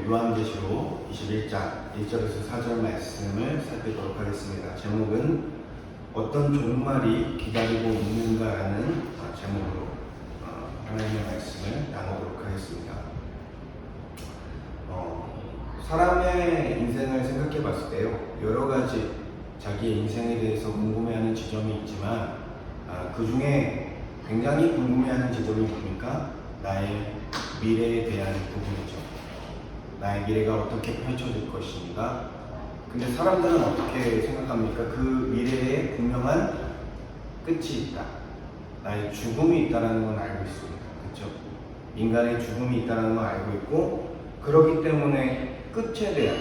요한계시록 21장 1절에서 4절 말씀을 살펴보도록 하겠습니다. 제목은 어떤 종말이 기다리고 있는가라는 제목으로 하나님의 말씀을 나누도록 하겠습니다. 사람의 인생을 생각해 봤을 때요, 여러 가지 자기의 인생에 대해서 궁금해하는 지점이 있지만 그 중에 굉장히 궁금해하는 지점이 뭡니까? 나의 미래에 대한 부분이죠. 나의 미래가 어떻게 펼쳐질 것인가? 근데 사람들은 어떻게 생각합니까? 그 미래에 분명한 끝이 있다. 나의 죽음이 있다는 건 알고 있습니다. 그렇죠? 인간의 죽음이 있다는 건 알고 있고, 그렇기 때문에 끝에 대한,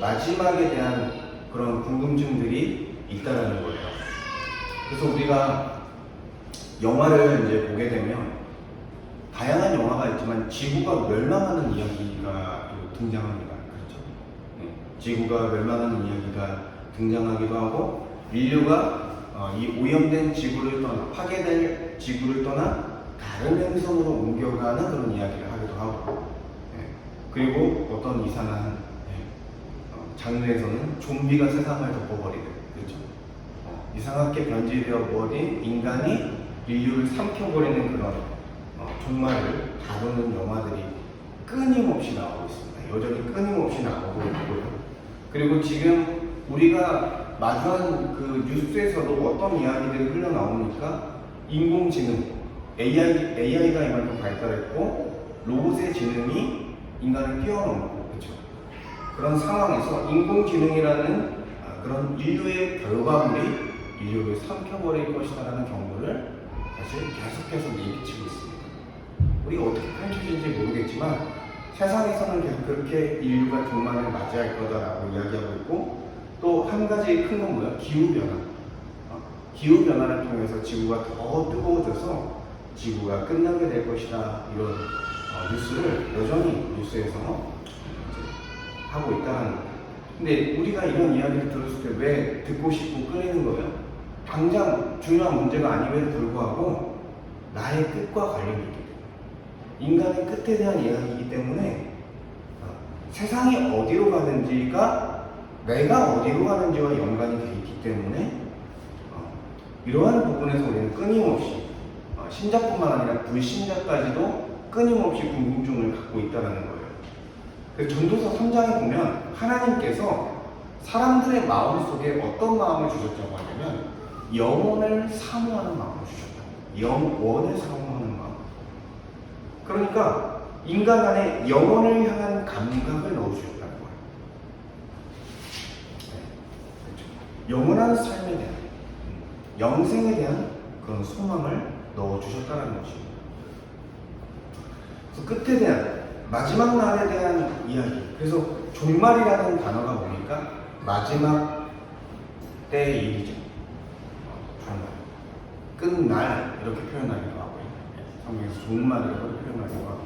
마지막에 대한 그런 궁금증들이 있다는 거예요. 그래서 우리가 영화를 이제 보게 되면 다양한 영화가 있지만 지구가 멸망하는 이야기가 등장합니다. 그렇죠? 지구가 멸망하는 이야기가 등장하기도 하고, 인류가 이 오염된 지구를 떠나, 파괴될 지구를 떠나 다른 행성으로 옮겨가는 그런 이야기를 하기도 하고, 그리고 어떤 이상한 장르에서는 좀비가 세상을 덮어버리는, 그렇죠? 이상하게 변질되어 버린 인간이 인류를 삼켜버리는 그런 종말을 다루는 영화들이 끊임없이 나오고 있습니다. 여전히 끊임없이 나오고 있고요. 그리고 지금 우리가 마주한 그 뉴스에서도 어떤 이야기들이 흘러나오니까 인공지능, AI가 이만큼 발달했고 로봇의 지능이 인간을 뛰어넘고, 그렇죠? 그런 상황에서 인공지능이라는 그런 인류의 결과물이 인류를 삼켜버릴 것이라는 경고를 사실 계속해서 내비치고 있습니다. 우리가 어떻게 펼쳐질지 모르겠지만 세상에서는 계속 그렇게 인류가 종말을 맞이할 거다라고 이야기하고 있고, 또 한 가지 큰 건 뭐야? 기후변화. 기후변화를 통해서 지구가 더 뜨거워져서 지구가 끝나게 될 것이다, 이런 뉴스를 여전히 뉴스에서 하고 있다는 거예요. 근데 우리가 이런 이야기를 들었을 때 왜 듣고 싶고 끊이는 거예요? 당장 중요한 문제가 아님에도 불구하고 나의 끝과 관련이 있기 때문에, 인간의 끝에 대한 이야기이기 때문에 세상이 어디로 가는지가 내가 어디로 가는지와 연관이 되어 있기 때문에 이러한 부분에서 우리는 끊임없이 신자뿐만 아니라 불신자까지도 끊임없이 궁금증을 갖고 있다는 거예요. 그래서 전도서 3장에 보면 하나님께서 사람들의 마음속에 어떤 마음을 주셨다고 하냐면 영원을 사모하는 마음을 주셨다. 영원을 사모하는 마음. 그러니까 인간 안에 영혼을 향한 감각을 넣어주셨다는 거예요. 그렇죠? 영원한 삶에 대한, 영생에 대한 그런 소망을 넣어주셨다는 것입니다. 그래서 끝에 대한, 마지막 날에 대한 이야기. 그래서 종말이라는 단어가 보니까 마지막 때의 일이죠. 종말. 끝날, 이렇게 표현하기도 하고요. 성경에서 종말이라고 표현하기도 하고.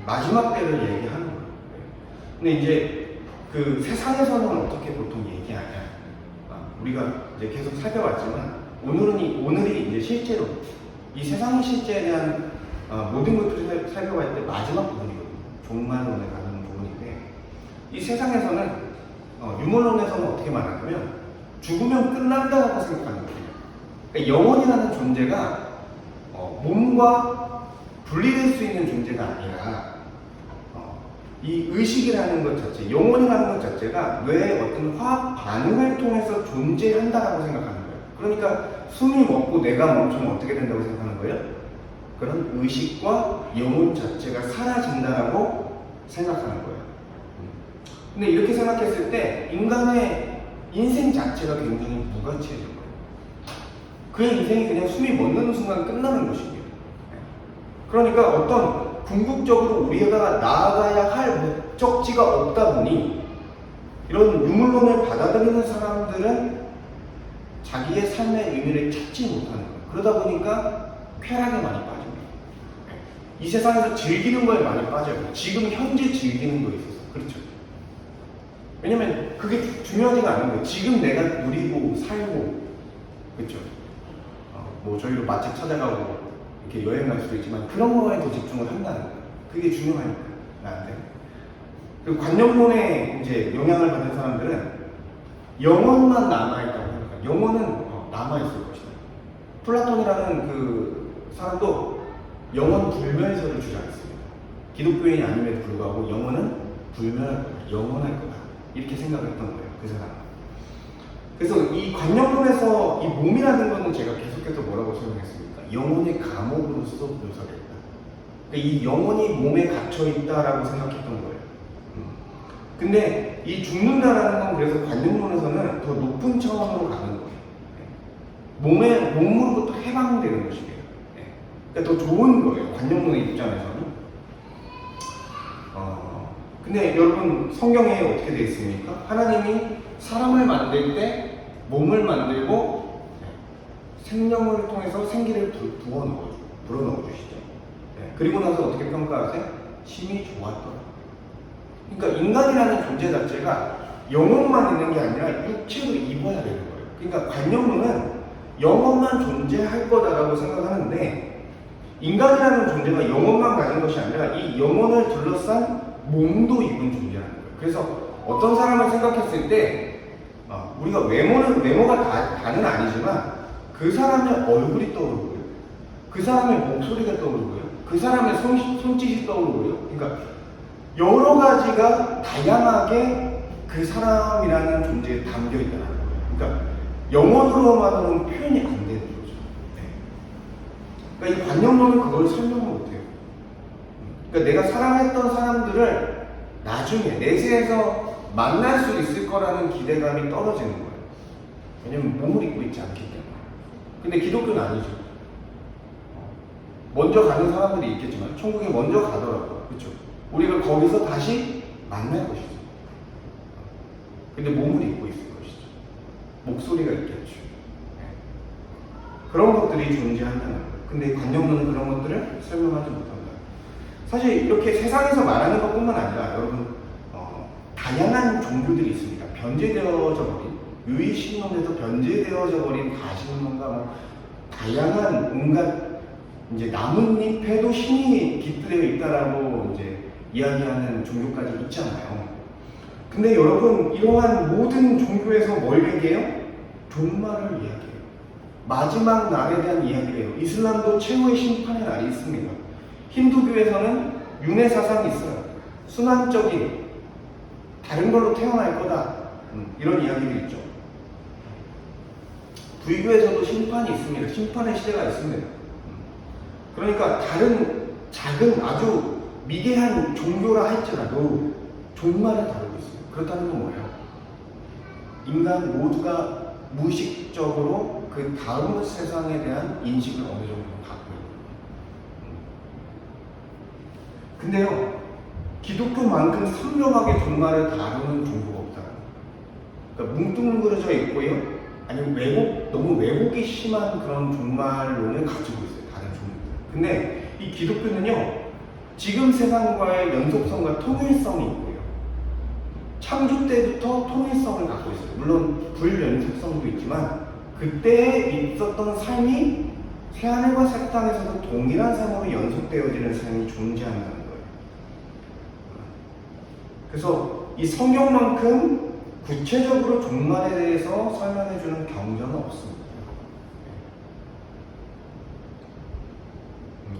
마지막 때를 얘기하는 거예요. 근데 이제 그 세상에서는 어떻게 보통 얘기하냐. 우리가 이제 계속 살펴봤지만 오늘이 이제 실제로 이 세상의 실제에 대한 모든 것들을 살펴볼 때 마지막 부분이거든요. 종말론에 가는 부분인데, 이 세상에서는 유물론에서는 어떻게 말하냐면 죽으면 끝난다고 생각하는 거예요. 그러니까 영혼이라는 존재가 몸과 분리될 수 있는 존재가 아니라 이 의식이라는 것 자체, 영혼이라는 것 자체가 뇌의 어떤 화학 반응을 통해서 존재한다라고 생각하는 거예요. 그러니까 숨이 멎고 뇌가 멈추면 어떻게 된다고 생각하는 거예요? 그런 의식과 영혼 자체가 사라진다라고 생각하는 거예요. 근데 이렇게 생각했을 때 인간의 인생 자체가 굉장히 무가치해진 거예요. 그의 인생이 그냥 숨이 멎는 순간 끝나는 것이에요. 그러니까 어떤 궁극적으로 우리가 나아가야 할 목적지가 없다 보니 이런 유물론을 받아들이는 사람들은 자기의 삶의 의미를 찾지 못하는 거예요. 그러다 보니까 쾌락에 많이 빠집니다. 이 세상에서 즐기는 거에 많이 빠져요. 지금 현재 즐기는 거에 있어서. 그렇죠? 왜냐면 그게 중요하지가 않은 거예요. 지금 내가 누리고 살고, 그렇죠? 저희도 맛집 찾아가고 이렇게 여행 갈 수도 있지만 그런 거에 더 집중을 한다는 거예요. 그게 중요하니까. 나한테. 그 관념론에 이제 영향을 받은 사람들은 영혼만 남아있다고 생각해요. 영혼은 남아있을 것이다. 플라톤이라는 그 사람도 영혼 불멸설을 주장했습니다. 기독교인이 아님에도 불구하고 영혼은 영원할 거다. 이렇게 생각을 했던 거예요. 그 사람은. 그래서 이 관념론에서 이 몸이라는 거는 제가 계속해서 뭐라고 설명했습니까? 영혼의 감옥으로서 묘사됐다. 그러니까 이 영혼이 몸에 갇혀 있다라고 생각했던 거예요. 근데 이 죽는다라는 건 그래서 관념론에서는 더 높은 차원으로 가는 거예요. 몸으로부터 해방되는 것이에요. 그러니까 더 좋은 거예요. 관념론의 입장에서는. 근데 여러분 성경에 어떻게 되어 있습니까? 하나님이 사람을 만들 때 몸을 만들고 생명을 통해서 생기를 불어넣어 주시죠. 그리고 나서 어떻게 평가하세요? 심히 좋았더라. 그러니까 인간이라는 존재 자체가 영혼만 있는 게 아니라 육체도 입어야 되는 거예요. 그러니까 관념론은 영혼만 존재할 거다라고 생각하는데 인간이라는 존재가 영혼만 가진 것이 아니라 이 영혼을 둘러싼 몸도 입은 존재라는 거예요. 그래서 어떤 사람을 생각했을 때 우리가 외모가 다는 아니지만 그 사람의 얼굴이 떠오르고요. 그 사람의 목소리가 떠오르고요. 그 사람의 손짓이 떠오르고요. 그러니까 여러 가지가 다양하게 그 사람이라는 존재에 담겨 있다는 거예요. 그러니까 영혼으로만으로는 표현이 안 되는 거죠. 그러니까 이 관념론은 그걸 설명을 못해요. 그러니까 내가 사랑했던 사람들을 나중에 내세에서 만날 수 있을 거라는 기대감이 떨어지는 거예요. 왜냐면 몸을 입고 있지 않기 때문에. 근데 기독교는 아니죠. 먼저 가는 사람들이 있겠지만 천국에 먼저 가더라고요. 그렇죠? 우리가 거기서 다시 만날 것이죠. 근데 몸을 입고 있을 것이죠. 목소리가 있겠죠. 그런 것들이 존재한다는 거예요. 근데 관념론은 그런 것들을 설명하지 못합니다. 사실 이렇게 세상에서 말하는 것뿐만 아니라 여러분 다양한 종교들이 있습니다. 변제되어져 버린 유의신론에서 변제되어져 버린 가신론과 다양한 온갖 이제 나뭇잎에도 신이 깃들여 있다라고 이제 이야기하는 종교까지 있잖아요. 근데 여러분 이러한 모든 종교에서 뭘 얘기해요? 종말을 이야기해요. 마지막 날에 대한 이야기를 해요. 이슬람도 최후의 심판의 날이 있습니다. 힌두교에서는 윤회 사상이 있어요. 순환적인 다른 걸로 태어날 거다. 이런 이야기도 있죠. 불교에서도 심판이 있습니다. 심판의 시대가 있습니다. 그러니까 다른 작은 아주 미개한 종교라 할지라도 종말을 다루고 있어요. 그렇다는 건 뭐예요? 인간 모두가 무의식적으로 그 다음 세상에 대한 인식을 어느 정도 갖고 있는. 근데요, 기독교만큼 선명하게 종말을 다루는 종교가 없다. 그러니까 뭉뚱그려져 있고요, 아니면 너무 왜곡이 심한 그런 종말론을 가지고 있어요. 다른 종교들. 근데 이 기독교는요, 지금 세상과의 연속성과 통일성이 있고요. 창조 때부터 통일성을 갖고 있어요. 물론 불연속성도 있지만 그때에 있었던 삶이 새하늘과 새 땅에서도 동일한 삶으로 연속되어지는 삶이 존재한다는 거예요. 그래서 이 성경만큼 구체적으로 종말에 대해서 설명해주는 경전은 없습니다.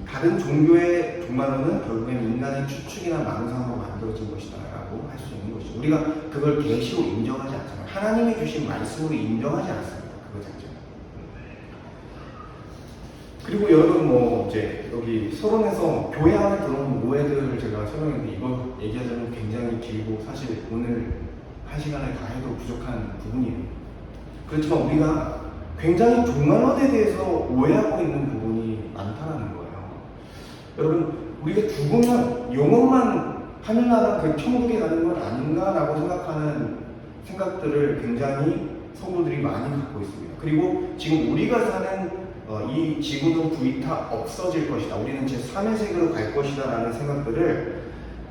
다른 종교의 종말론은 결국엔 인간의 추측이나 망상으로 만들어진 것이다 라고 할 수 있는 것이죠. 우리가 그걸 계시로 인정하지 않잖아요. 하나님이 주신 말씀으로 인정하지 않습니다. 그거 자체는. 그리고 여러분 이제 여기 서론에서 교회 안에 들어온 오해들을 제가 설명했는데 이거 얘기하자면 굉장히 길고 사실 오늘 한 시간에 다 해도 부족한 부분이에요. 그렇지만 우리가 굉장히 종말론에 대해서 오해하고 있는 부분이 많다는 거예요. 여러분, 우리가 죽으면 영혼만 하늘나라 그 천국에 가는 건 아닌가라고 생각하는 생각들을 굉장히 성도들이 많이 갖고 있습니다. 그리고 지금 우리가 사는 이 지구는 불타 없어질 것이다. 우리는 제3의 세계로 갈 것이다 라는 생각들을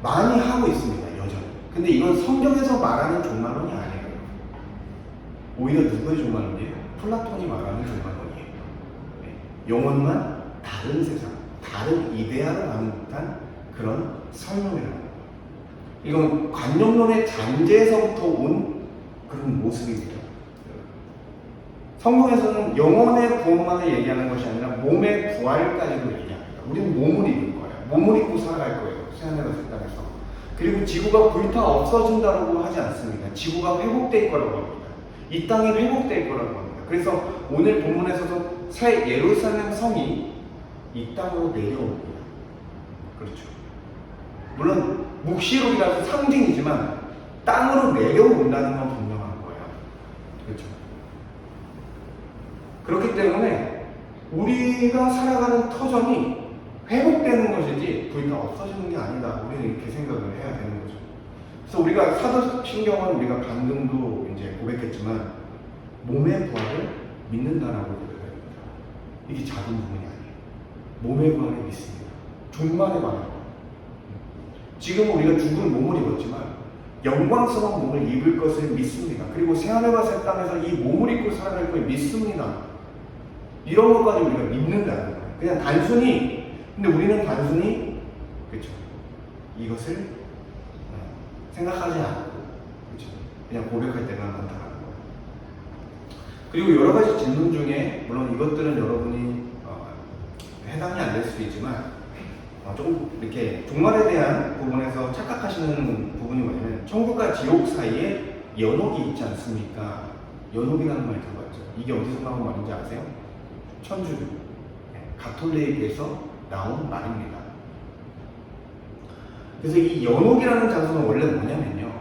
많이 하고 있습니다. 여전히. 근데 이건 성경에서 말하는 종말론이 아니에요. 오히려 누구의 종말론이에요? 플라톤이 말하는 종말론이에요. 영혼만 다른 세상, 다른 이데아로 가는 듯한 그런 설명이라는 거예요. 이건 관념론의 잔재에서부터 온 그런 모습입니다. 성경에서는 영혼의 구원만을 얘기하는 것이 아니라 몸의 부활까지도 얘기합니다. 우리는 몸을 입을 거예요. 몸을 입고 살아갈 거예요. 새하늘과 새 땅에서. 그리고 지구가 불타 없어진다고 하지 않습니다. 지구가 회복될 거라고 합니다. 이 땅이 회복될 거라고 합니다. 그래서 오늘 본문에서도 새 예루살렘 성이 이 땅으로 내려옵니다. 그렇죠. 물론 묵시록이라서 상징이지만 땅으로 내려온다는 건 분명한 거예요. 그렇죠. 그렇기 때문에 우리가 살아가는 터전이 회복되는 것이지 불타 없어지는 게 아니다. 우리는 이렇게 생각을 해야 되는 거죠. 그래서 우리가 사도신경은 우리가 방금도 이제 고백했지만 몸의 부활을 믿는다라고 고백합니다. 이게 작은 부분이 아니에요. 몸의 부활을 믿습니다. 종말에 관한 거. 지금 우리가 죽은 몸을 입었지만 영광스러운 몸을 입을 것을 믿습니다. 그리고 새하늘과 새 땅에서 이 몸을 입고 살아갈 걸 믿습니다. 이런 것까지 우리가 믿는다는 거예요. 그냥 단순히, 근데 우리는 단순히, 그렇죠, 이것을 생각하지 않고, 그렇죠, 그냥 고백할 때만 한다는 거예요. 그리고 여러 가지 질문 중에 물론 이것들은 여러분이 해당이 안 될 수도 있지만 조금 이렇게 종말에 대한 부분에서 착각하시는 부분이 뭐냐면 천국과 지옥 사이에 연옥이 있지 않습니까? 연옥이라는 말 들어봤죠? 이게 어디서 나온 말인지 아세요? 천주교, 가톨릭에서 나온 말입니다. 그래서 이 연옥이라는 장소는 원래 뭐냐면요,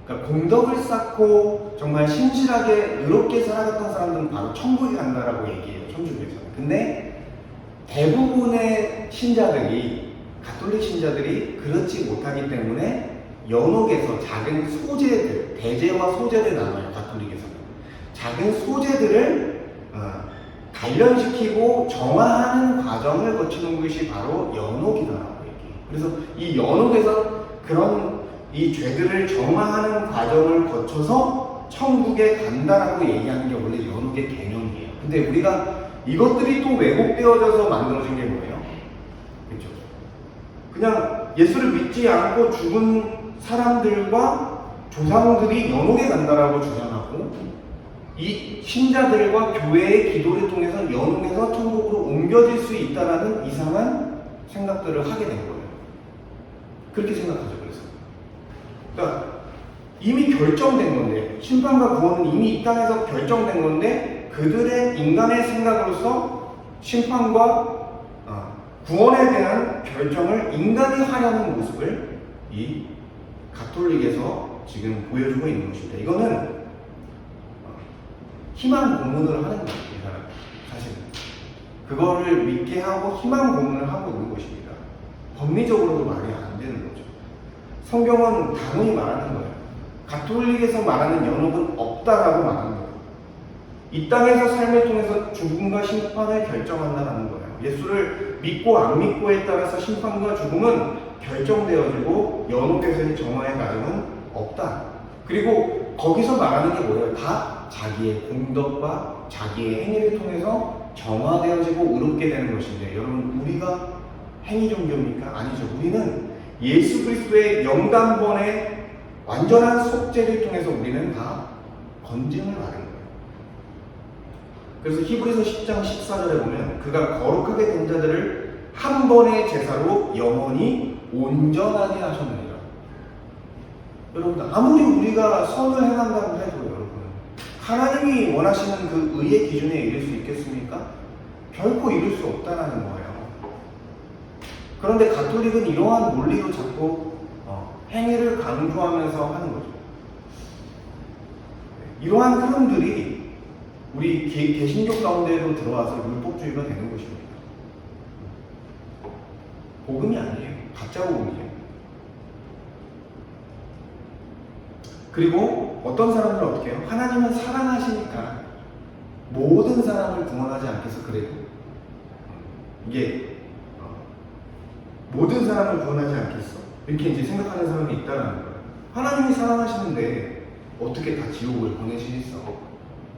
그러니까 공덕을 쌓고 정말 신실하게 의롭게 살아갔던 사람들은 바로 천국에 간다라고 얘기해요, 천주교에서는. 근데 대부분의 신자들이, 가톨릭 신자들이 그렇지 못하기 때문에 연옥에서 작은 소재들, 대제와 소재를 나눠요, 가톨릭에서는. 작은 소재들을 단련시키고 정화하는 과정을 거치는 것이 바로 연옥이다라고 얘기해요. 그래서 이 연옥에서 그런 이 죄들을 정화하는 과정을 거쳐서 천국에 간다라고 얘기하는 게 원래 연옥의 개념이에요. 근데 우리가 이것들이 또 왜곡되어져서 만들어진 게 뭐예요? 그렇죠? 그냥 예수를 믿지 않고 죽은 사람들과 조상들이 연옥에 간다라고 주장하고, 이 신자들과 교회의 기도를 통해서 연옥에서 천국으로 옮겨질 수 있다라는 이상한 생각들을 하게 된 거예요. 그렇게 생각하죠. 그래서 그러니까 이미 결정된 건데, 심판과 구원은 이미 이 땅에서 결정된 건데, 그들의 인간의 생각으로서 심판과 구원에 대한 결정을 인간이 하려는 모습을 이 가톨릭에서 지금 보여주고 있는 것입니다. 이거는 희망 고문을 하는 거예요, 이 사람. 사실은 그거를 믿게 하고 희망 고문을 하고 있는 것입니다. 법리적으로도 말이 안 되는 거죠. 성경은 당연히 말하는 거예요. 가톨릭에서 말하는 연옥은 없다라고 말하는 거예요. 이 땅에서 삶을 통해서 죽음과 심판을 결정한다는 거예요. 예수를 믿고 안 믿고에 따라서 심판과 죽음은 결정되어지고 연옥에서의 정화의 과정은 없다. 그리고 거기서 말하는 게 뭐예요? 다 자기의 공덕과 자기의 행위를 통해서 정화되어지고 의롭게 되는 것인데, 여러분, 우리가 행위 종교입니까? 아니죠. 우리는 예수 그리스도의 영단번의 완전한 속죄를 통해서 우리는 다 건짐을 받은 거예요. 그래서 히브리서 10장 14절에 보면 그가 거룩하게 된 자들을 한 번의 제사로 영원히 온전하게 하셨느니라. 여러분, 아무리 우리가 선을 행한다고 해도 여러분, 하나님이 원하시는 그 의의 기준에 이를 수 있겠습니까? 결코 이룰 수 없다는 거예요. 그런데 가톨릭은 이러한 논리로 자꾸 행위를 강조하면서 하는 거죠. 이러한 흐름들이 우리 개신교 가운데에도 들어와서 율법주의가 되는 것입니다. 복음이 아니에요. 가짜 복음이에요. 그리고 어떤 사람들은 어떻게 해요? 하나님은 사랑하시니까 모든 사람을 구원하지 않겠어. 그래도 이게 모든 사람을 구원하지 않겠어. 이렇게 이제 생각하는 사람이 있다는 거예요. 하나님이 사랑하시는데 어떻게 다 지옥을 보내시겠어?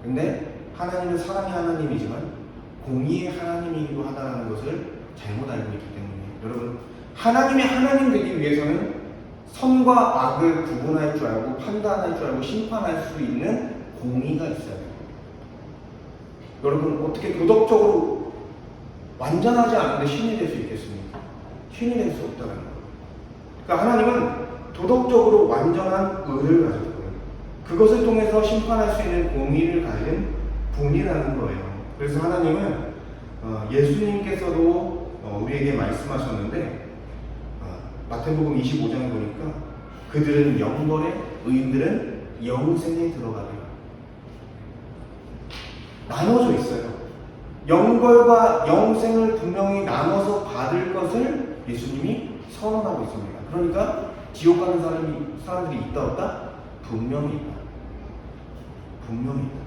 근데 하나님은 사랑의 하나님이지만 공의의 하나님이기도 하다는 것을 잘못 알고 있기 때문에, 여러분, 하나님이 하나님 되기 위해서는 선과 악을 구분할 줄 알고 판단할 줄 알고 심판할 수 있는 공의가 있어야 돼요. 여러분 어떻게 도덕적으로 완전하지 않은데 신이 될 수 있겠습니까? 신이 될 수 없다는 거예요. 그러니까 하나님은 도덕적으로 완전한 의를 가졌고요. 그것을 통해서 심판할 수 있는 공의를 가진 분이라는 거예요. 그래서 하나님은 예수님께서도 우리에게 말씀하셨는데 마태복음 25장에 보니까 그들은 영벌에 의인들은 영생에 들어가리라. 나눠져 있어요. 영벌과 영생을 분명히 나눠서 받을 것을 예수님이 선언하고 있습니다. 그러니까 지옥 가는 사람들이 있다 없다? 분명히 있다. 분명히 있다.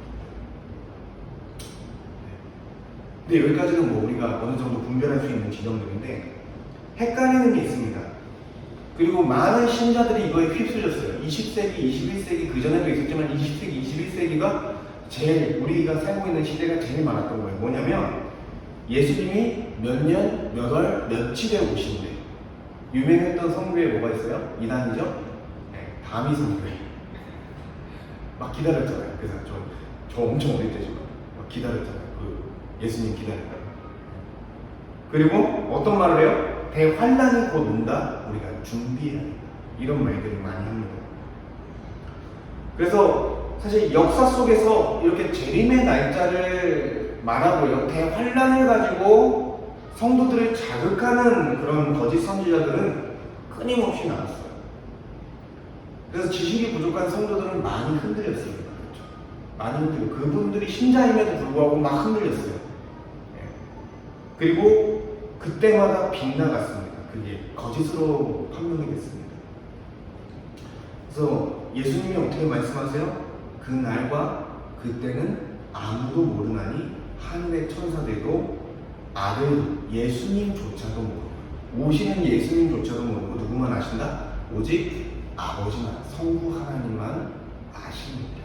근데 여기까지는 뭐 우리가 어느 정도 분별할 수 있는 지점들인데 헷갈리는 게 있습니다. 그리고 많은 신자들이 이거에 휩쓸렸어요. 20세기, 21세기 그 전에도 있었지만 20세기, 21세기가 제일 우리가 살고 있는 시대가 제일 많았던 거예요. 뭐냐면 예수님이 몇 년, 몇 월, 며칠에 오신대. 유명했던 성교에 뭐가 있어요? 이단이죠? 네, 다미 성교회. 막 기다렸잖아요. 그래서 저 엄청 어릴 때지만 막 기다렸잖아요. 그 예수님 기다렸다고. 그리고 어떤 말을 해요? 대환란이 곧 온다. 우리가 준비해야 된다. 이런 말들을 많이 합니다. 그래서 사실 역사 속에서 이렇게 재림의 날짜를 말하고요. 대환란을 가지고 성도들을 자극하는 그런 거짓 선지자들은 끊임없이 나왔어요. 그래서 지식이 부족한 성도들은 많이 흔들렸습니다. 그렇죠? 많이 흔들려. 그분들이 신자임에도 불구하고 막 흔들렸어요. 네. 그리고 그때마다 빗나갔습니다. 그게 거짓으로 판명이 됐습니다. 그래서 예수님이 어떻게 말씀하세요? 그 날과 그때는 아무도 모르나니 하늘의 천사들도 아들 예수님조차도 모르고 오시는 예수님조차도 모르고 누구만 아신다? 오직 아버지만 성부 하나님만 아십니다.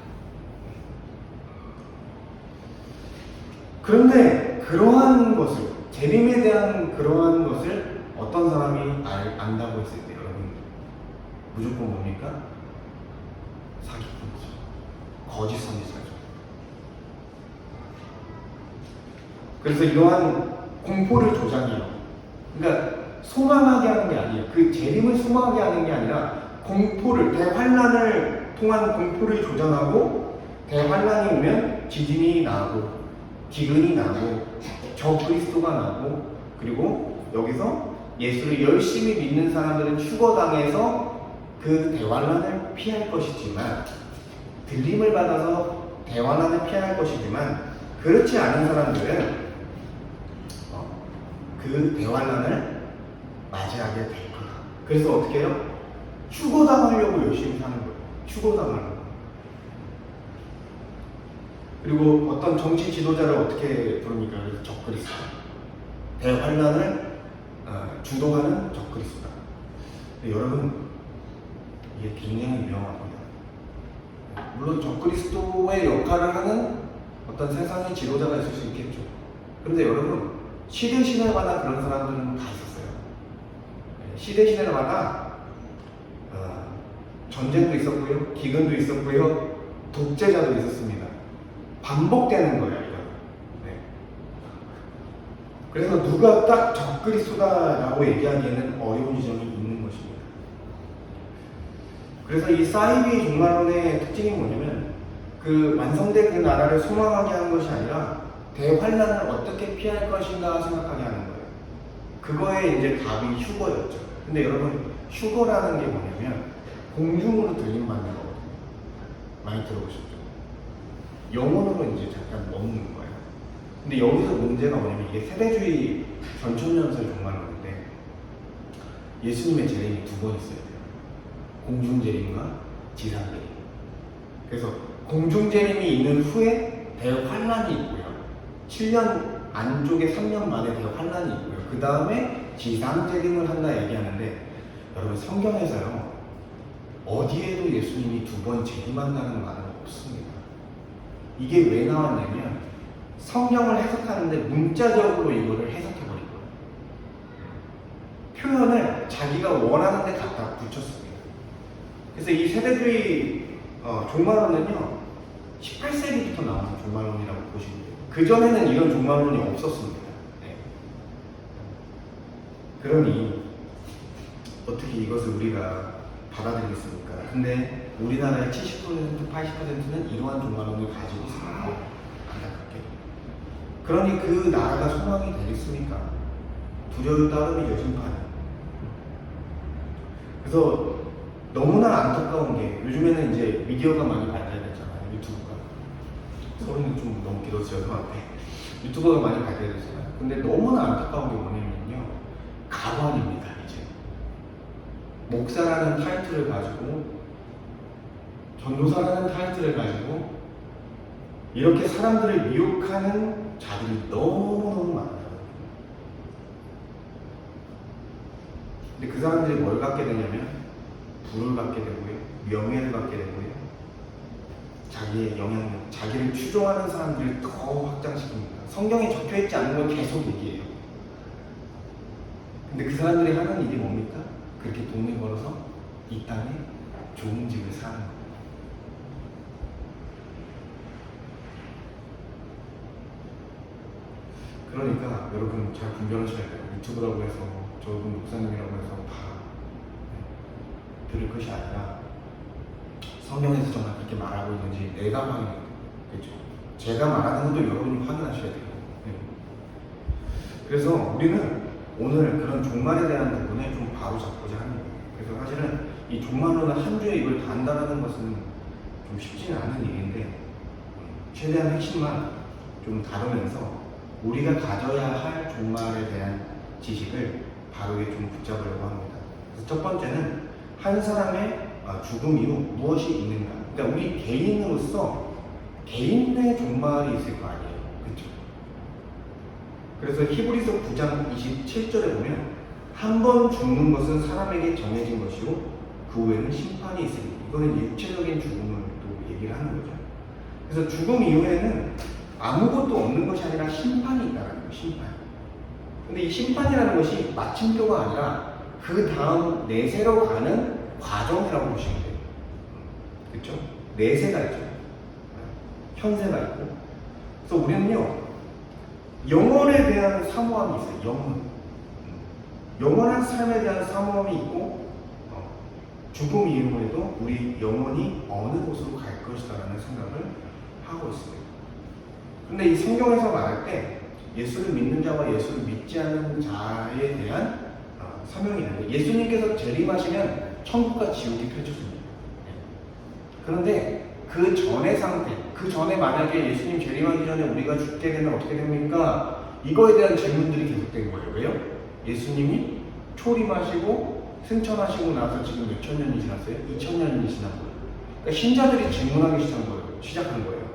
그런데 그러한 것을 재림에 대한 그러한 것을 어떤 사람이 안다고 했을 때 여러분 무조건 뭡니까? 사기꾼이죠. 거짓 선지자죠. 그래서 이러한 공포를 조장해요. 그러니까 소망하게 하는 게 아니에요. 그 재림을 소망하게 하는 게 아니라 공포를, 대환란을 통한 공포를 조장하고 대환란이 오면 지진이 나고 기근이 나고 적그리스도가 나고 그리고 여기서 예수를 열심히 믿는 사람들은 추거당해서 그 대환란을 피할 것이지만 들림을 받아서 대환란을 피할 것이지만 그렇지 않은 사람들은 그 대환란을 맞이하게 될 거다. 그래서 어떻게 해요? 추고당하려고 열심히 사는 거예요. 추고당하려고. 그리고 어떤 정치 지도자를 어떻게 부릅니까? 적그리스도. 대환란을 주도하는 적그리스도다. 여러분 이게 굉장히 위험합니다. 물론 적그리스도의 역할을 하는 어떤 세상의 지도자가 있을 수 있겠죠. 그런데 여러분 시대시대마다 그런 사람들은 다 있었어요. 시대시대마다 전쟁도 있었고요, 기근도 있었고요, 독재자도 있었습니다. 반복되는 거예요, 이거. 네. 그래서 누가 딱 적그리스도다라고 얘기하기에는 어려운 지점이 있는 것입니다. 그래서 이 사이비 종말론의 특징이 뭐냐면 그 완성된 그 나라를 소망하게 하는 것이 아니라 대환란을 어떻게 피할 것인가 생각하게 하는 거예요. 그거에 이제 답이 휴거였죠. 근데 여러분 휴거라는 게 뭐냐면 공중으로 들림받는 거거든요. 많이 들어보셨죠? 영혼으로 이제 잠깐 먹는 거예요. 근데 여기서 문제가 뭐냐면 이게 세대주의 전천년설 종말론인데 예수님의 재림이 두 번 있어야 돼요. 공중재림과 지상재림. 그래서 공중재림이 있는 후에 대환란이 있고요. 7년 안쪽에 3년 만에 대환란이 있고요. 그 다음에 지상재림을 한다 얘기하는데 여러분 성경에서요. 어디에도 예수님이 두 번 재림한다는 말은 없습니다. 이게 왜 나왔냐면 성경을 해석하는데 문자적으로 이거를 해석해버린 거예요. 표현을 자기가 원하는 데 갖다 붙였습니다. 그래서 이 세대주의 종말론은요 18세기부터 나온 종말론이라고 보시면 돼요. 그 전에는 이런 종말론이 없었습니다. 네. 그러니 어떻게 이것을 우리가 받아들이겠습니까? 근데 우리나라의 70%, 80%는 이러한 종말론을 가지고 있습니다. 안타깝게. 그러니 그 나라가 소망이 되겠습니까? 두려울 따름이죠, 심판. 그래서 너무나 안타까운 게 요즘에는 이제 미디어가 많이 발달됐잖아요. 유튜브가. 소리는 좀 너무 길어져서 저한테. 유튜버가 많이 발달됐잖아요. 근데 너무나 안타까운 게 뭐냐면요. 가관입니다, 이제. 목사라는 타이틀을 가지고, 전도사라는 타이틀을 가지고, 이렇게 사람들을 미혹하는 자들이 너무너무 많아요. 근데 그 사람들이 뭘 갖게 되냐면, 부를 갖게 되고요, 명예를 갖게 되고요, 자기의 영향력, 자기를 추종하는 사람들을 더 확장시킵니다. 성경에 적혀있지 않은 걸 계속 얘기해요. 근데 그 사람들이 하는 일이 뭡니까? 그렇게 돈을 벌어서 이 땅에 좋은 집을 사는 거예요. 그러니까 여러분 잘 분별하셔야 돼요. 유튜브라고 해서 저분 목사님이라고 해서 다 들을 것이 아니라 성경에서 정말 그렇게 말하고 있는지 내가 확인해야죠. 제가 말하는 것도 여러분이 확인하셔야 돼요. 네. 그래서 우리는 오늘 그런 종말에 대한 부분에 좀 바로 잡고자 하는 거예요. 그래서 사실은 이 종말론을 한 주에 이걸 다 한다는 것은 좀 쉽지는 않은 일인데 최대한 핵심만 좀 다루면서 우리가 가져야 할 종말에 대한 지식을 바르게 좀 붙잡으려고 합니다. 그래서 첫 번째는 한 사람의 죽음 이후 무엇이 있는가. 그러니까 우리 개인으로서 개인의 종말이 있을 거 아니에요. 그렇죠? 그래서 히브리서 9장 27절에 보면 한 번 죽는 것은 사람에게 정해진 것이고 그 후에는 심판이 있습니다. 이거는 육체적인 죽음을 또 얘기를 하는 거죠. 그래서 죽음 이후에는 아무것도 없는 것이 아니라 심판이 있다는 거예요. 심판. 근데 이 심판이라는 것이 마침표가 아니라 그 다음 내세로 가는 과정이라고 보시면 돼요. 그렇죠? 내세가 있죠. 현세가 있고. 그래서 우리는요, 영원에 대한 사모함이 있어요. 영원. 영원한 삶에 대한 사모함이 있고, 죽음 이후에도 우리 영원히 어느 곳으로 갈 것이다라는 생각을 하고 있습니다. 근데 이 성경에서 말할 때 예수를 믿는 자와 예수를 믿지 않는 자에 대한 사명이 있는데 예수님께서 재림하시면 천국과 지옥이 펼쳐집니다. 그런데 그 전의 상태, 그 전에 만약에 예수님 재림하기 전에 우리가 죽게 되면 어떻게 됩니까? 이거에 대한 질문들이 계속된 거예요. 왜요? 예수님이 초림하시고 승천하시고 나서 지금 몇천 년이 지났어요? 2000년이 지난 거예요. 그러니까 신자들이 질문하기 시작한 거예요.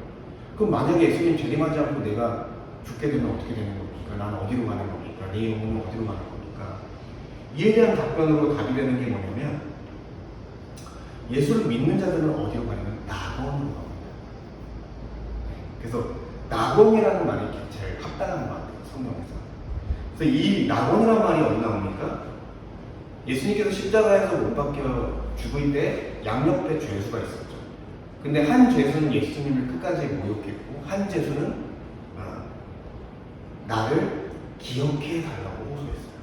그럼 만약에 예수님 재림하지 않고 내가 죽게 되면 어떻게 되는 겁니까? 나는 어디로 가는 겁니까? 내 영혼은 어디로 가는 겁니까? 이에 대한 답변으로 답이 되는 게 뭐냐면 예수를 믿는 자들은 어디로 가냐면 낙원으로 갑니다. 그래서 낙원이라는 말이 제일 합당한 것 같아요. 성경에서. 그래서 이 낙원이라는 말이 어디 나옵니까? 예수님께서 십자가에서 못 박혀 죽을 때 양옆에 죄수가 있었죠. 근데 한 죄수는 예수님을 끝까지 모욕했고 한 죄수는 나를 기억해 달라고 호소했어요.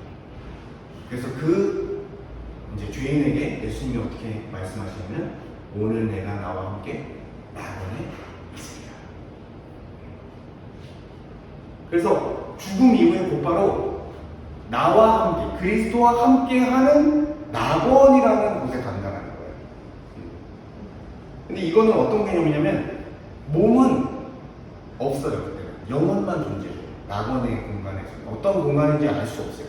그래서 그 이제 죄인에게 예수님이 어떻게 말씀하시냐면 오늘 내가 나와 함께 낙원에 있으리라. 그래서 죽음 이후에 곧바로 나와 함께 그리스도와 함께하는 낙원이라는 곳에 간다는 거예요. 근데 이거는 어떤 개념이냐면 몸은 없어요. 그때는 영혼만 존재해요. 낙원의 공간에서 어떤 공간인지 알 수 없어요.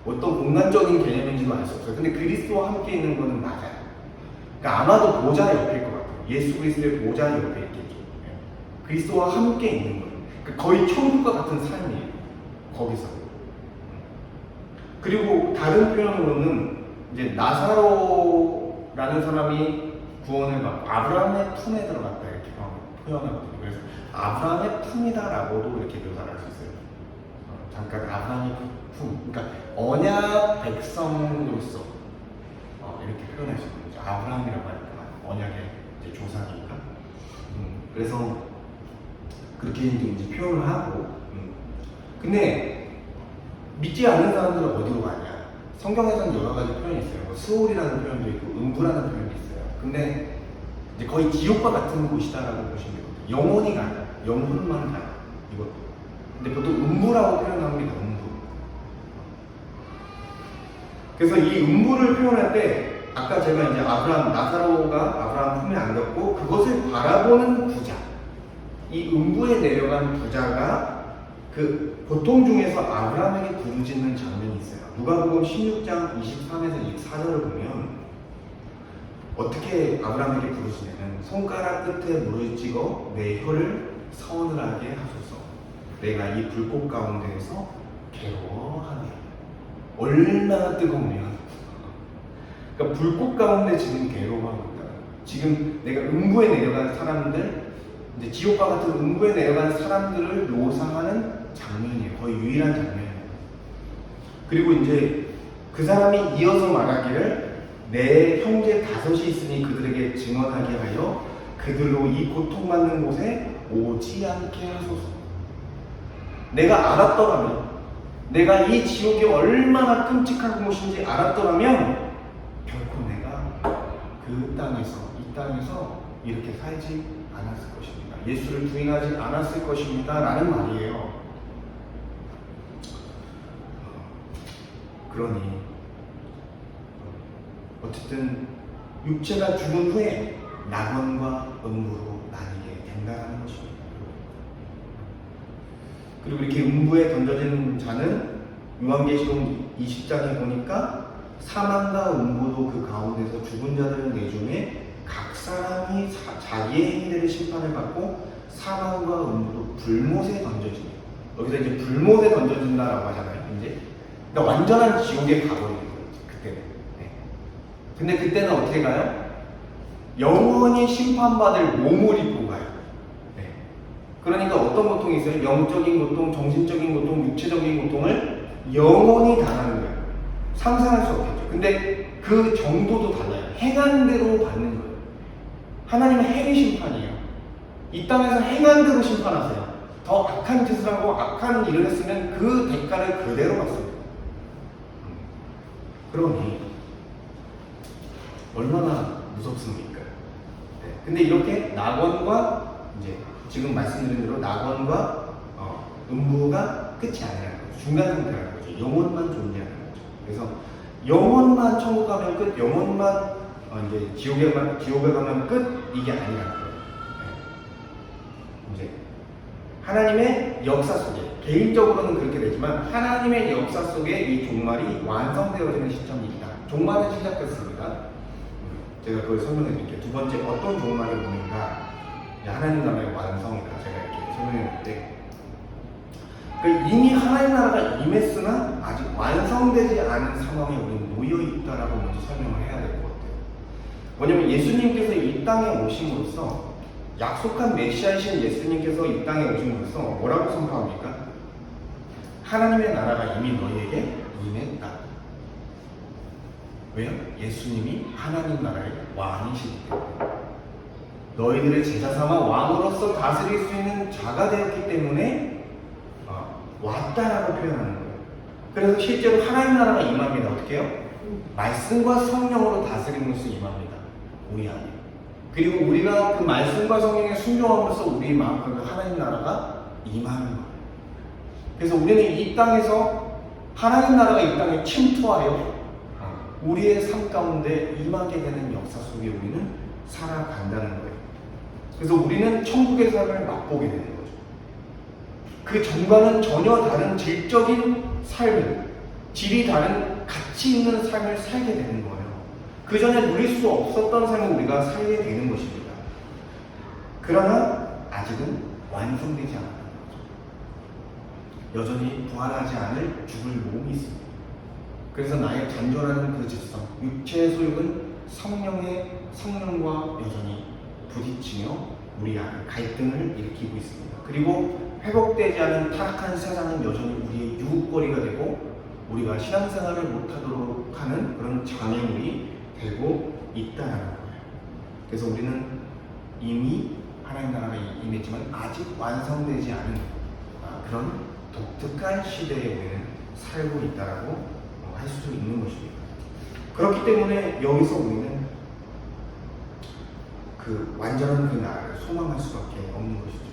어떤 공간적인 개념인지도 알 수 없어요. 근데 그리스도와 함께 있는 거는 맞아요. 그러니까 아마도 보좌 옆일 것 같아요. 예수 그리스도의 보좌 옆에 있겠죠. 그리스도와 함께 있는 거예요. 그러니까 거의 천국과 같은 삶이에요. 거기서. 그리고 다른 표현으로는 이제 나사로라는 사람이 구원을 받고 아브라함의 품에 들어갔다 이렇게 표현하거든요. 그래서 아브라함의 품이다라고도 이렇게 묘사를 할 수 있어요. 잠깐 아브라함의 품, 그러니까 언약 백성으로서 이렇게 표현할 수 있는 거죠. 아브라함이라고 하니까 언약의 이제 조상이니까. 그래서 그렇게 이제 표현을 하고. 근데 믿지 않는 사람들은 어디로 가냐? 성경에서는 여러 가지 표현이 있어요. 뭐 스올이라는 표현도 있고 음부라는 표현도 있어요. 근데 이제 거의 지옥과 같은 곳이다라고 보시면 돼요. 영원히 가요. 영혼만 가요. 이것도. 근데 보통 음부라고 표현합니다. 음부. 그래서 이 음부를 표현할 때 아까 제가 이제 아브라함, 나사로가 아브라함 품에 안겼고 그것을 바라보는 부자, 이 음부에 내려간 부자가 그 고통 중에서 아브라함에게 부르짖는 장면이 있어요. 누가복음 16장 23에서 24절을 보면 어떻게 아브라함에게 부르짖냐면 손가락 끝에 무릎을 찍어 내 혀를 서늘하게 하소서. 내가 이 불꽃 가운데에서 괴로워하네. 얼마나 뜨거우면. 그러니까 불꽃 가운데 지금 괴로워하고 있다. 지금 내가 음부에 내려간 사람들, 이제 지옥과 같은 음부에 내려간 사람들을 묘사하는 장면이에요. 거의 유일한 장면이에요. 그리고 이제 그 사람이 이어서 말하기를 내 형제 5이 있으니 그들에게 증언하게 하여 그들로 이 고통받는 곳에 오지 않게 하소서. 내가 알았더라면, 내가 이 지옥이 얼마나 끔찍한 곳인지 알았더라면 결코 내가 그 땅에서, 이 땅에서 이렇게 살지 않았을 것입니다. 예수를 부인하지 않았을 것입니다. 라는 말이에요. 그러니 어쨌든 육체가 죽은 후에 낙원과 음부로 나뉘게 된다는 것입니다. 그리고 이렇게 음부에 던져진 자는 요한계시록 20장에 보니까 사망과 음부도 그 가운데서 죽은 자들을 내중에 각 사람이 자기의 행위대로 심판을 받고 사망과 음부도 불못에 던져지네요. 여기서 이제 불못에 던져진다라고 하잖아요. 이제 그러니까 완전한 지옥에 가버리는 거예요. 그때는. 네. 근데 그때는 어떻게 가요? 영원히 심판받을 몸을 입고 가요. 네. 그러니까 어떤 고통이 있어요? 영적인 고통, 정신적인 고통, 육체적인 고통을 영원히 당하는 거예요. 상상할 수 없겠죠. 근데 그 정도도 달라요. 행한 대로 받는 거예요. 하나님은 행위 심판이에요. 이 땅에서 행한 대로 심판하세요. 더 악한 짓을 하고 악한 일을 했으면 그 대가를 그대로 받습니다. 그러니 얼마나 무섭습니까? 네. 근데 이렇게 낙원과 이제 지금 말씀드린 대로 낙원과 음부가 끝이 아니라는 거죠. 중간 상태라는 거죠. 영혼만 존재하는 거죠. 그래서 영혼만 천국 가면 끝, 영혼만 이제 지옥에 가면 끝, 이게 아니라는 거예요. 네. 이제 하나님의 역사 속에, 개인적으로는 그렇게 되지만 하나님의 역사 속에 이 종말이 완성되어지는 시점입니다. 종말은 시작됐습니다. 제가 그걸 설명해 드릴게요. 두 번째, 어떤 종말이 오는가? 하나님 나라의 완성이다. 제가 이렇게 설명해 드릴 때 이미 하나님 나라가 임했으나 아직 완성되지 않은 상황에 우리는 놓여 있다라고 먼저 설명을 해야 될 것 같아요. 뭐냐면 예수님께서 이 땅에 오심으로써, 약속한 메시아이신 예수님께서 이 땅에 오심으로써 뭐라고 선포합니까? 하나님의 나라가 이미 너희에게 임했다. 왜요? 예수님이 하나님 나라의 왕이시기 때문에, 너희들의 제자 삼아 왕으로서 다스릴 수 있는 자가 되었기 때문에 왔다라고 표현하는 거예요. 그래서 실제로 하나님 나라가 임합니다. 어떻게 해요? 말씀과 성령으로 다스림으로써 임합니다. 우리 안에. 그리고 우리가 그 말씀과 성령에 순종함으로써 우리 마음속에 하나님 나라가 임하는 거예요. 그래서 우리는 이 땅에서 하나님 나라가 이 땅에 침투하여 우리의 삶 가운데 임하게 되는 역사 속에 우리는 살아간다는 거예요. 그래서 우리는 천국의 삶을 맛보게 되는 거예요. 그 전과는 전혀 다른 질적인 삶을, 질이 다른 가치 있는 삶을 살게 되는 거예요. 그 전에 누릴 수 없었던 삶을 우리가 살게 되는 것입니다. 그러나 아직은 완성되지 않았다는 거죠. 여전히 부활하지 않을 죽을 몸이 있습니다. 그래서 나의 잔존하는 그 직성, 육체의 소욕은 성령과 여전히 부딪히며 우리 안에 갈등을 일으키고 있습니다. 그리고 회복되지 않은 타락한 세상은 여전히 우리의 유혹거리가 되고 우리가 신앙생활을 못하도록 하는 그런 장애물이 되고 있다는 거예요. 그래서 우리는 이미 하나님 나라가 임했지만 아직 완성되지 않은 그런 독특한 시대에 우리는 살고 있다라고 할 수 있는 것입니다. 그렇기 때문에 여기서 우리는 그 완전한 그 나라를 소망할 수밖에 없는 것이죠.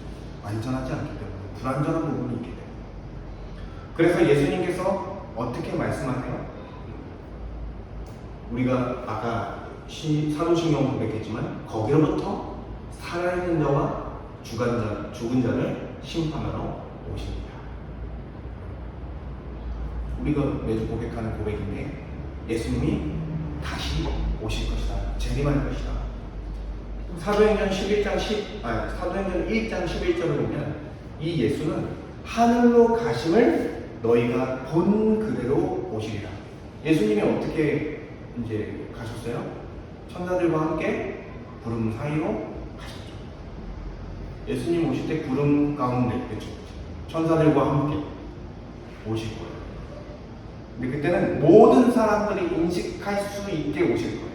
완전하지 않기 때문에 불완전한 부분이 있기 때문에. 그래서 예수님께서 어떻게 말씀하세요? 우리가 아까 사도신경 고백했지만 거기로부터 살아있는 자와 죽은 자를 심판하러 오십니다. 우리가 매주 고백하는 고백인데 예수님이 다시 오실 것이다. 재림할 것이다. 사도행전 1장 11절을 보면 이 예수는 하늘로 가심을 너희가 본 그대로 오시리라. 예수님이 어떻게 이제 가셨어요? 천사들과 함께 구름 사이로 가셨죠. 예수님 오실 때 구름 가운데, 그렇죠? 천사들과 함께 오실 거예요. 근데 그때는 모든 사람들이 인식할 수 있게 오실 거예요.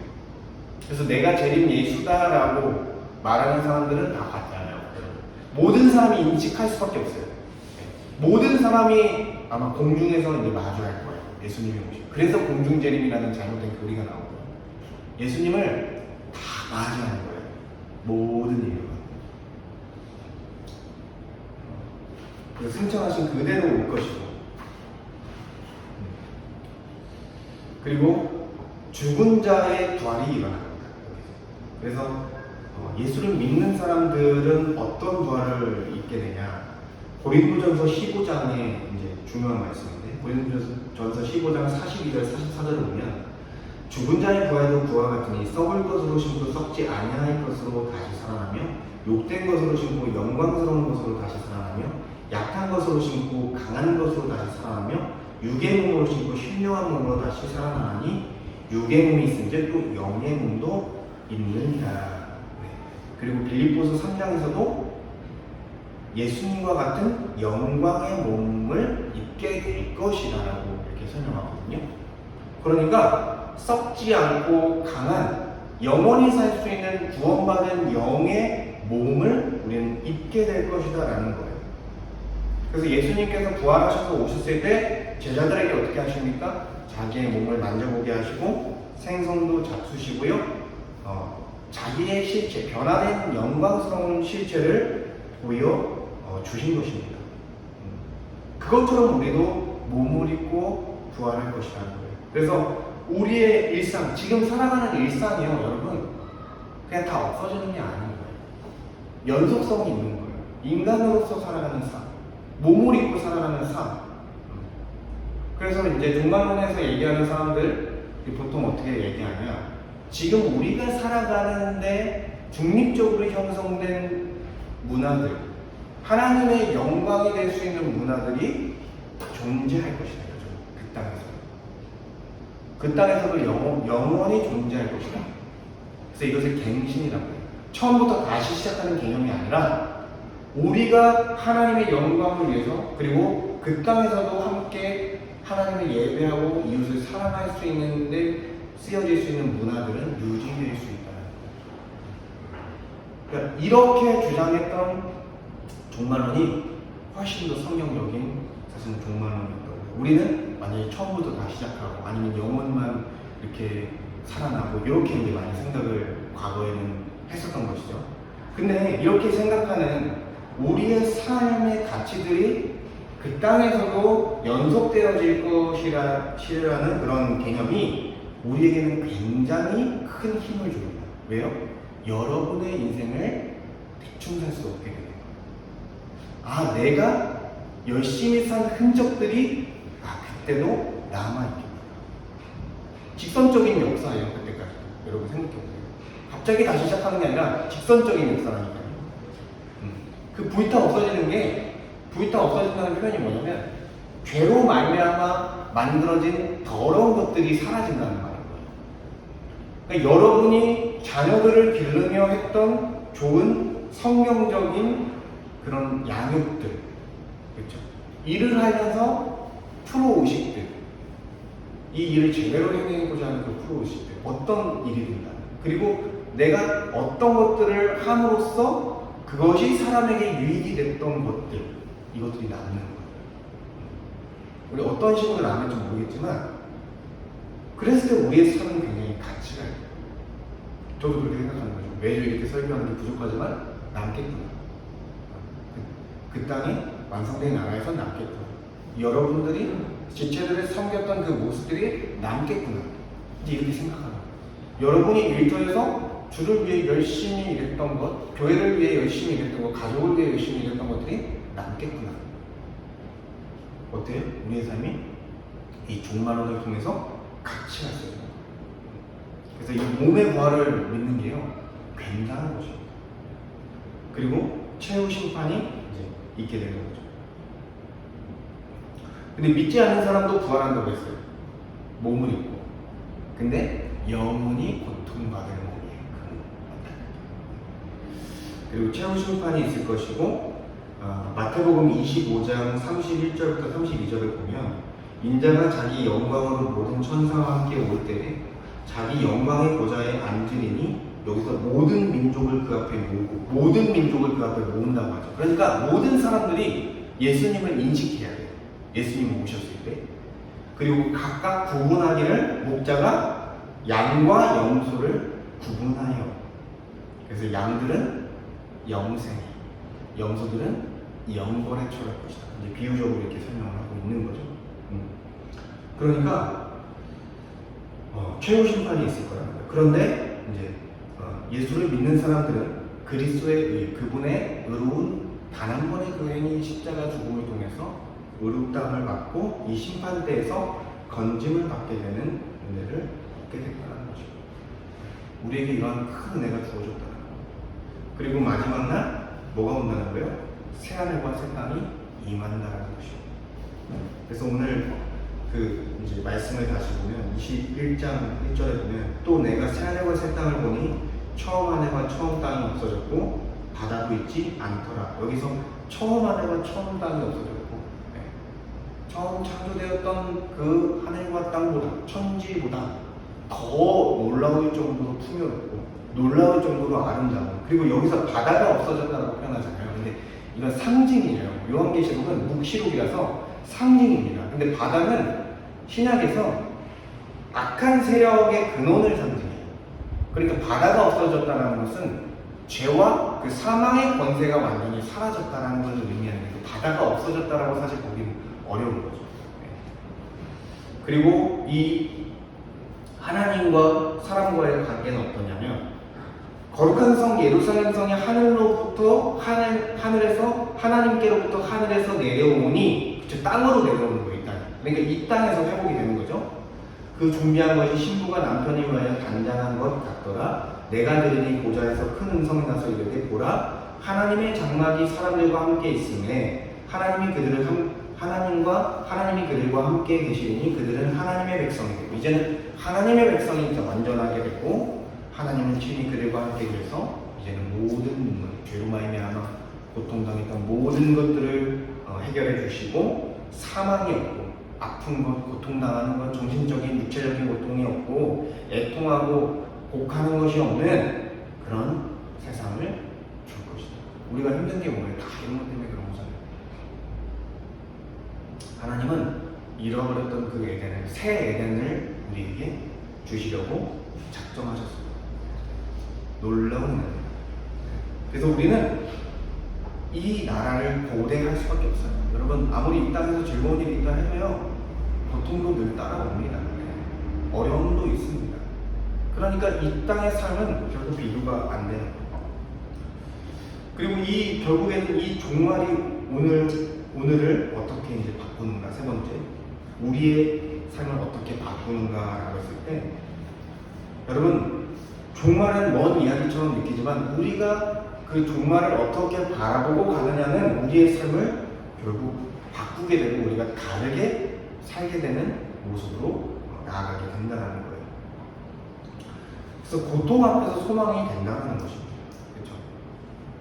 그래서 내가 재림 예수다라고 말하는 사람들은 다 가짜예요. 모든 사람이 인식할 수밖에 없어요. 모든 사람이 아마 공중에서 이제 마주할 거예요. 예수님이 오시고. 그래서 공중재림이라는 잘못된 교리가 나오고 예수님을 다 맞이하는 거예요. 모든 인류가. 그래서 승천하신 그대로 올 것이고 그리고 죽은 자의 부활이 일어납니다. 그래서 예수를 믿는 사람들은 어떤 부활을 입게 되냐? 고린도전서 15장에 이제 중요한 말씀인데 고린도전서 15장 42절 44절을 보면 죽은 자의 부활도 그와 같으니 썩을 것으로 심고 썩지 아니할 것으로 다시 살아나며 욕된 것으로 심고 영광스러운 것으로 다시 살아나며 약한 것으로 심고 강한 것으로 다시 살아나며 육의 몸으로 심고 신령한 몸으로 다시 살아나니 육의 몸이 있은즉 또 영의 몸도 있느니라. 그리고 빌립보서 3장에서도 예수님과 같은 영광의 몸을 입게 될 것이라고 이렇게 설명하거든요. 그러니까 썩지 않고 강한 영원히 살 수 있는 구원받은 영의 몸을 우리는 입게 될 것이다라는 거예요. 그래서 예수님께서 부활하셔서 오셨을 때 제자들에게 어떻게 하십니까? 자기의 몸을 만져보게 하시고 생선도 잡수시고요. 자기의 실체, 변화된 영광스러운 실체를 보여 주신 것입니다. 그것처럼 우리도 몸을 입고 부활할 것이라는 거예요. 그래서 우리의 일상, 지금 살아가는 일상이요, 여러분, 그냥 다 없어지는 게 아닌 거예요. 연속성이 있는 거예요. 인간으로서 살아가는 삶, 몸을 입고 살아가는 삶. 그래서 이제 종말론에서 얘기하는 사람들 보통 어떻게 얘기하냐? 지금 우리가 살아가는데 중립적으로 형성된 문화들, 하나님의 영광이 될 수 있는 문화들이 존재할 것이다. 그 땅에서. 그 땅에서도 영원히 존재할 것이다. 그래서 이것을 갱신이라고 해요. 처음부터 다시 시작하는 개념이 아니라 우리가 하나님의 영광을 위해서 그리고 그 땅에서도 함께 하나님을 예배하고 이웃을 사랑할 수 있는데 쓰여질 수 있는 문화들은 유지될 수 있다. 그러니까 이렇게 주장했던 종말론이 훨씬 더 성경적인 사실은 종말론이었다고. 우리는 만약에 처음부터 다 시작하고 아니면 영혼만 이렇게 살아나고 이렇게 이제 많이 생각을 과거에는 했었던 것이죠. 근데 이렇게 생각하는 우리의 삶의 가치들이 그 땅에서도 연속되어질 것이라는 그런 개념이 우리에게는 굉장히 큰 힘을 줍니다. 왜요? 여러분의 인생을 대충 살 수 없게 됩니다. 아, 내가 열심히 산 흔적들이 그때도 남아있겠구나. 직선적인 역사예요, 그때까지. 여러분 생각해보세요. 갑자기 다시 시작하는 게 아니라 직선적인 역사라니까요. 그 불타 없어진다는 표현이 뭐냐면 죄로 말미암아 만들어진 더러운 것들이 사라진다는 말인 거예요. 그러니까 여러분이 자녀들을 기르며 했던 좋은 성경적인 그런 양육들, 그렇죠? 일을 하면서 프로 의식들, 이 일을 제대로 해내고자 하는 그 프로이실 때 어떤 일이든 간에 그리고 내가 어떤 것들을 함으로써 그것이 사람에게 유익이 됐던 것들 이것들이 남는 거예요. 우리 어떤 식으로 남을지 모르겠지만 그랬을 때 우리의 삶은 굉장히 가치가 있어요. 저도 그렇게 생각하는 거죠. 매일 이렇게 설교하는 게 부족하지만 남겠구나. 그 땅이 완성된 나라에서 남겠구나. 여러분들이 지체들을 섬겼던 그 모습들이 남겠구나. 이제 이렇게 생각하는 거예요. 여러분이 일터에서 주를 위해 열심히 일했던 것, 교회를 위해 열심히 일했던 것, 가족을 위해 열심히 일했던 것들이 남겠구나. 어때요? 우리의 삶이 이 종말론을 통해서 가치가 있어요. 그래서 이 몸의 부활을 믿는 게요, 굉장한 것입니다. 그리고 최후 심판이 이제 있게 되는 거죠. 근데 믿지 않는 사람도 부활한다고 했어요. 몸을 입고. 근데 영원히 고통받을 몸이에요. 그리고 최후 심판이 있을 것이고, 마태복음 25장 31절부터 32절을 보면 인자가 자기 영광으로 모든 천사와 함께 올 때에 자기 영광의 보좌에 앉으리니 여기서 모든 민족을 그 앞에 모으고 모든 민족을 그 앞에 모은다고 하죠. 그러니까 모든 사람들이 예수님을 인식해야 돼요. 예수님 오셨을 때. 그리고 각각 구분하기를 목자가 양과 염소를 구분하여. 그래서 양들은 영생이, 염소들은 영벌에 처할 것이다. 이제 비유적으로 이렇게 설명을 하고 있는 거죠. 그러니까 최후 심판이 있을 거라는 거예요. 그런데 이제 예수를 믿는 사람들은 그리스도의 의, 그분의 의로운 단 한 번의 그 행위 십자가 죽음을 통해서 의롭다함을 받고 이 심판대에서 건짐을 받게 되는 은혜를 얻게 됐다는 거죠. 우리에게 이러한 큰 은혜가 주어졌다는 거예요. 그리고 마지막 날 뭐가 온다는 거예요? 새하늘과 새 땅이 임한다는 것이죠. 그래서 오늘 그 이제 말씀을 다시 보면 21장 1절에 보면 또 내가 새하늘과 새 땅을 보니 처음 하늘과 처음 땅이 없어졌고 바다도 있지 않더라. 여기서 처음 하늘과 처음 땅이 없어졌고 처음 창조되었던 그 하늘과 땅보다 천지보다 더 놀라울 정도로 풍요롭고 놀라울 정도로 아름다운, 그리고 여기서 바다가 없어졌다고 표현하잖아요. 근데 이건 상징이에요. 요한계시록은 묵시록이라서 상징입니다. 근데 바다는 신약에서 악한 세력의 근원을 상징해요. 그러니까 바다가 없어졌다는 것은 죄와 그 사망의 권세가 완전히 사라졌다는 것을 의미하는데 그 바다가 없어졌다라고 사실 보기는 어려운 거죠. 그리고 이 하나님과 사람과의 관계는 어떠냐면 거룩한 성 예루살렘 성이 하늘로부터 하늘에서 하나님께로부터 하늘에서 내려오니 땅으로 내려오는 거예요. 이 땅. 그러니까 이 땅에서 회복이 되는 거죠. 그 준비한 것이 신부가 남편이 위하여 단장한 것 같더라. 내가 들으니 보좌에서 큰 음성이 나서 이르되 보라 하나님의 장막이 사람들과 함께 있음에 하나님이 그들과 함께 계시니 그들은 하나님의 백성이 되고, 이제는 하나님의 백성이 이제 완전하게 됐고 하나님은 친히 그들과 함께 계셔서 이제는 모든 죄로 말미암아 고통당했던 모든 것들을 해결해 주시고 사망이 없고 아픈 것, 고통당하는 것, 정신적인 육체적인 고통이 없고 애통하고 곡하는 것이 없는 그런 세상을 줄 것이다. 우리가 힘든 게 뭐예요? 다 이런 것 때문에 그런 거잖아요. 하나님은 잃어버렸던 그 에덴을, 새 에덴을 우리에게 주시려고 작정하셨습니다. 놀라운 은혜입니다. 그래서 우리는 이 나라를 고대할 수밖에 없어요. 여러분, 아무리 이 땅에서 즐거운 일이 있다 해도요, 고통도 늘 따라옵니다. 어려움도 있습니다. 그러니까 이 땅의 삶은 결국 비교가 안 되는 거예요. 그리고 결국에는 이 종말이 오늘을 어떻게 이제 바꾸는가, 세 번째, 우리의 삶을 어떻게 바꾸는가라고 했을 때, 여러분, 종말은 먼 이야기처럼 느끼지만 우리가 그 종말을 어떻게 바라보고 가느냐는 우리의 삶을 결국 바꾸게 되고 우리가 다르게 살게 되는 모습으로 나아가게 된다는 거예요. 그래서 고통 앞에서 소망이 된다는 것입니다. 그렇죠?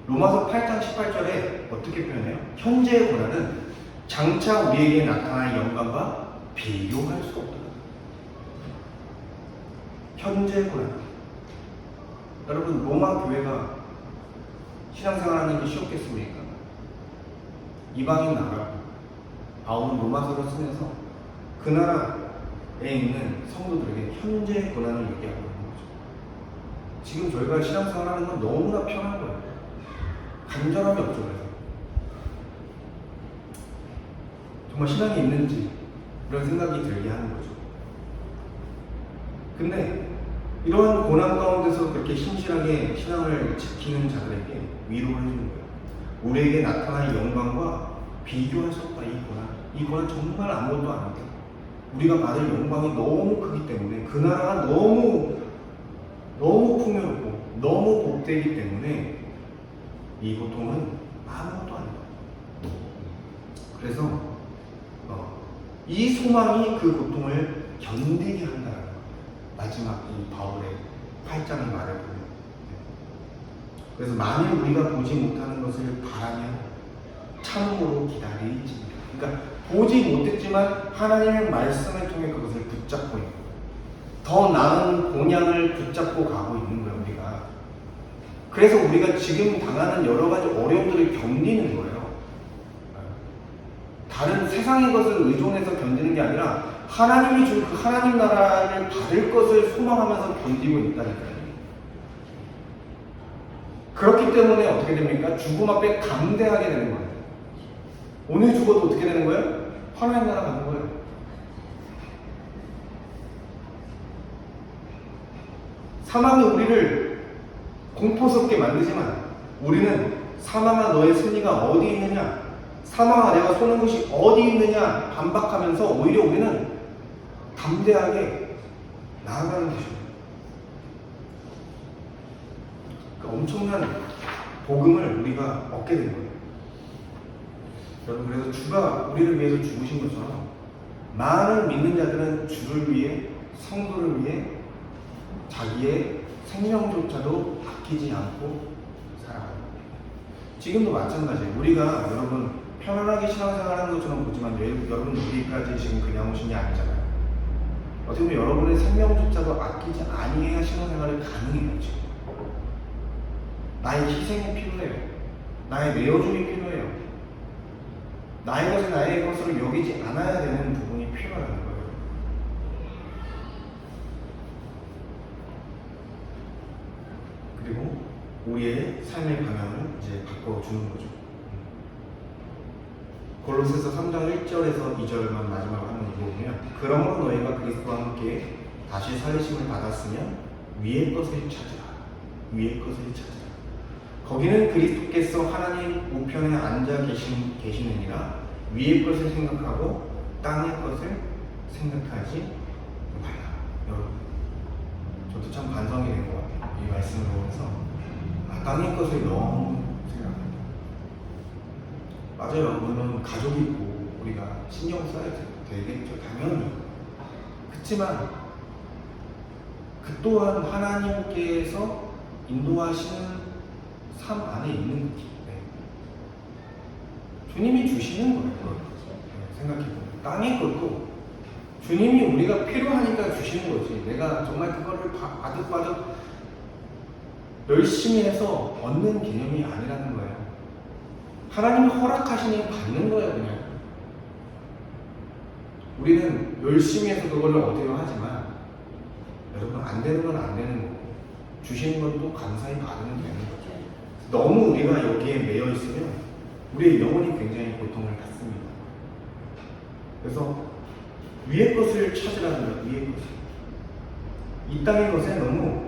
로마서 8장 18절에 어떻게 표현해요? 현재의 고난은 장차 우리에게 나타날 영광과 비교할 수 없다. 현재 고난. 여러분, 로마 교회가 신앙생활하는 게 쉬웠겠습니까? 이방인 나라, 바울은 로마서를 쓰면서 그 나라에 있는 성도들에게 현재 고난을 얘기하고 있는 거죠. 지금 저희가 신앙생활하는 건 너무나 편한 거예요. 간절함이 없죠. 그래서 정말 신앙이 있는지 이런 생각이 들게 하는 거죠. 근데 이러한 고난 가운데서 그렇게 신실하게 신앙을 지키는 자들에게 위로를 해주는 거예요. 우리에게 나타날 영광과 비교할 수 없다. 이 고난 정말 아무것도 아니다. 우리가 받을 영광이 너무 크기 때문에, 그 나라가 너무 풍요롭고 너무 복되기 때문에 이 고통은 아무것도 아니다. 그래서 이 소망이 그 고통을 견디게 한다는 거예요. 마지막 이 바울의 8장의 말을 보면. 그래서 만일 우리가 보지 못하는 것을 바라면 참으로 기다리지. 그러니까 보지 못했지만 하나님의 말씀을 통해 그것을 붙잡고 있는, 더 나은 본향을 붙잡고 가고 있는 거예요, 우리가. 그래서 우리가 지금 당하는 여러 가지 어려움들을 견디는 거예요. 다른 세상의 것을 의존해서 견디는 게 아니라 하나님이 준 그 하나님 나라를 받을 것을 소망하면서 견디고 있다니까요. 그렇기 때문에 어떻게 됩니까? 죽음 앞에 감대하게 되는 거예요. 오늘 죽어도 어떻게 되는 거예요? 하나님 나라 가는 거예요. 사망이 우리를 공포스럽게 만들지만 우리는 사망아 너의 승리가 어디 있느냐, 사망아 내가 쏘는 것이 어디 있느냐 반박하면서 오히려 우리는 담대하게 나아가는 것입니다. 그러니까 엄청난 복음을 우리가 얻게 된 거예요. 여러분, 그래서 주가 우리를 위해서 죽으신 것처럼 많은 믿는 자들은 주를 위해, 성도를 위해 자기의 생명조차도 아끼지 않고 살아가요. 지금도 마찬가지예요. 우리가 여러분 편안하게 신앙생활하는 것처럼 보지만 여러분 여기까지 지금 그냥 오신 게 아니잖아요. 어떻게 보면 여러분의 생명조차도 아끼지 아니해야 신앙생활이 가능해요. 지금 나의 희생이 필요해요. 나의 내어줌이 필요해요. 나의 것을 나의 것으로 여기지 않아야 되는 부분이 필요하다는 거예요. 그리고 우리의 삶의 방향을 이제 바꿔주는 거죠. 골로새서 3장 1절에서 2절만 마지막으로 한번 읽어보면, 그러므로 너희가 그리스도와 함께 다시 살리심을 받았으면 위의 것을 찾으라. 위의 것을 찾으라. 거기는 그리스도께서 하나님 우편에 앉아 계시느니라. 위의 것을 생각하고 땅의 것을 생각하지 말라. 여러분, 저도 참 반성이 된 것 같아요. 이 말씀을 보면서 땅의 것을 너무 생각합니다. 맞아요. 물론 가족이 있고 우리가 신경 써야 되겠죠. 당연히. 그렇지만 그 또한 하나님께서 인도하시는 삶 안에 있는 거죠. 네. 주님이 주시는 거예요. 네, 생각해보면 땅의 것도 주님이 우리가 필요하니까 주시는 거지, 내가 정말 그거를 바득바득 열심히 해서 얻는 개념이 아니라는 거예요. 하나님이 허락하시니 받는 거예요. 그냥 우리는 열심히 해서 그걸 얻으려 하지만 여러분, 안 되는 건 안 되는 거고 주시는 건 또 감사히 받으면 되는 거죠. 너무 우리가 여기에 매여 있으면 우리의 영혼이 굉장히 고통을 받습니다. 그래서 위의 것을 찾으라는 거예요. 위의 것을. 이 땅의 것에 너무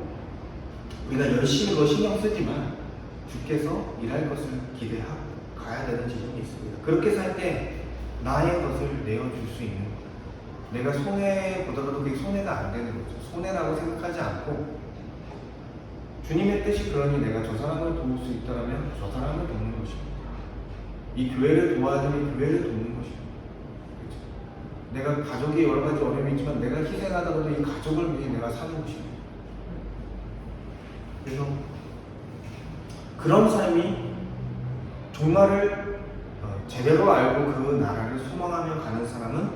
우리가 열심히 더 신경 쓰지만 주께서 일할 것을 기대하고 가야 되는 지점이 있습니다. 그렇게 살 때 나의 것을 내어줄 수 있는 거예요. 내가 손해보다가도 그게 손해가 안 되는 거죠. 손해라고 생각하지 않고 주님의 뜻이 그러니 내가 저 사람을 도울 수 있다면 저 사람을 돕는 것입니다. 이 교회를 도와주니 교회를 돕는 것입니다. 그렇죠? 내가 가족이 여러 가지 어려움이 있지만 내가 희생하다가도 이 가족을 위해 내가 사는 것입니다. 그래서 그런 삶이 종말을 제대로 알고 그 나라를 소망하며 가는 사람은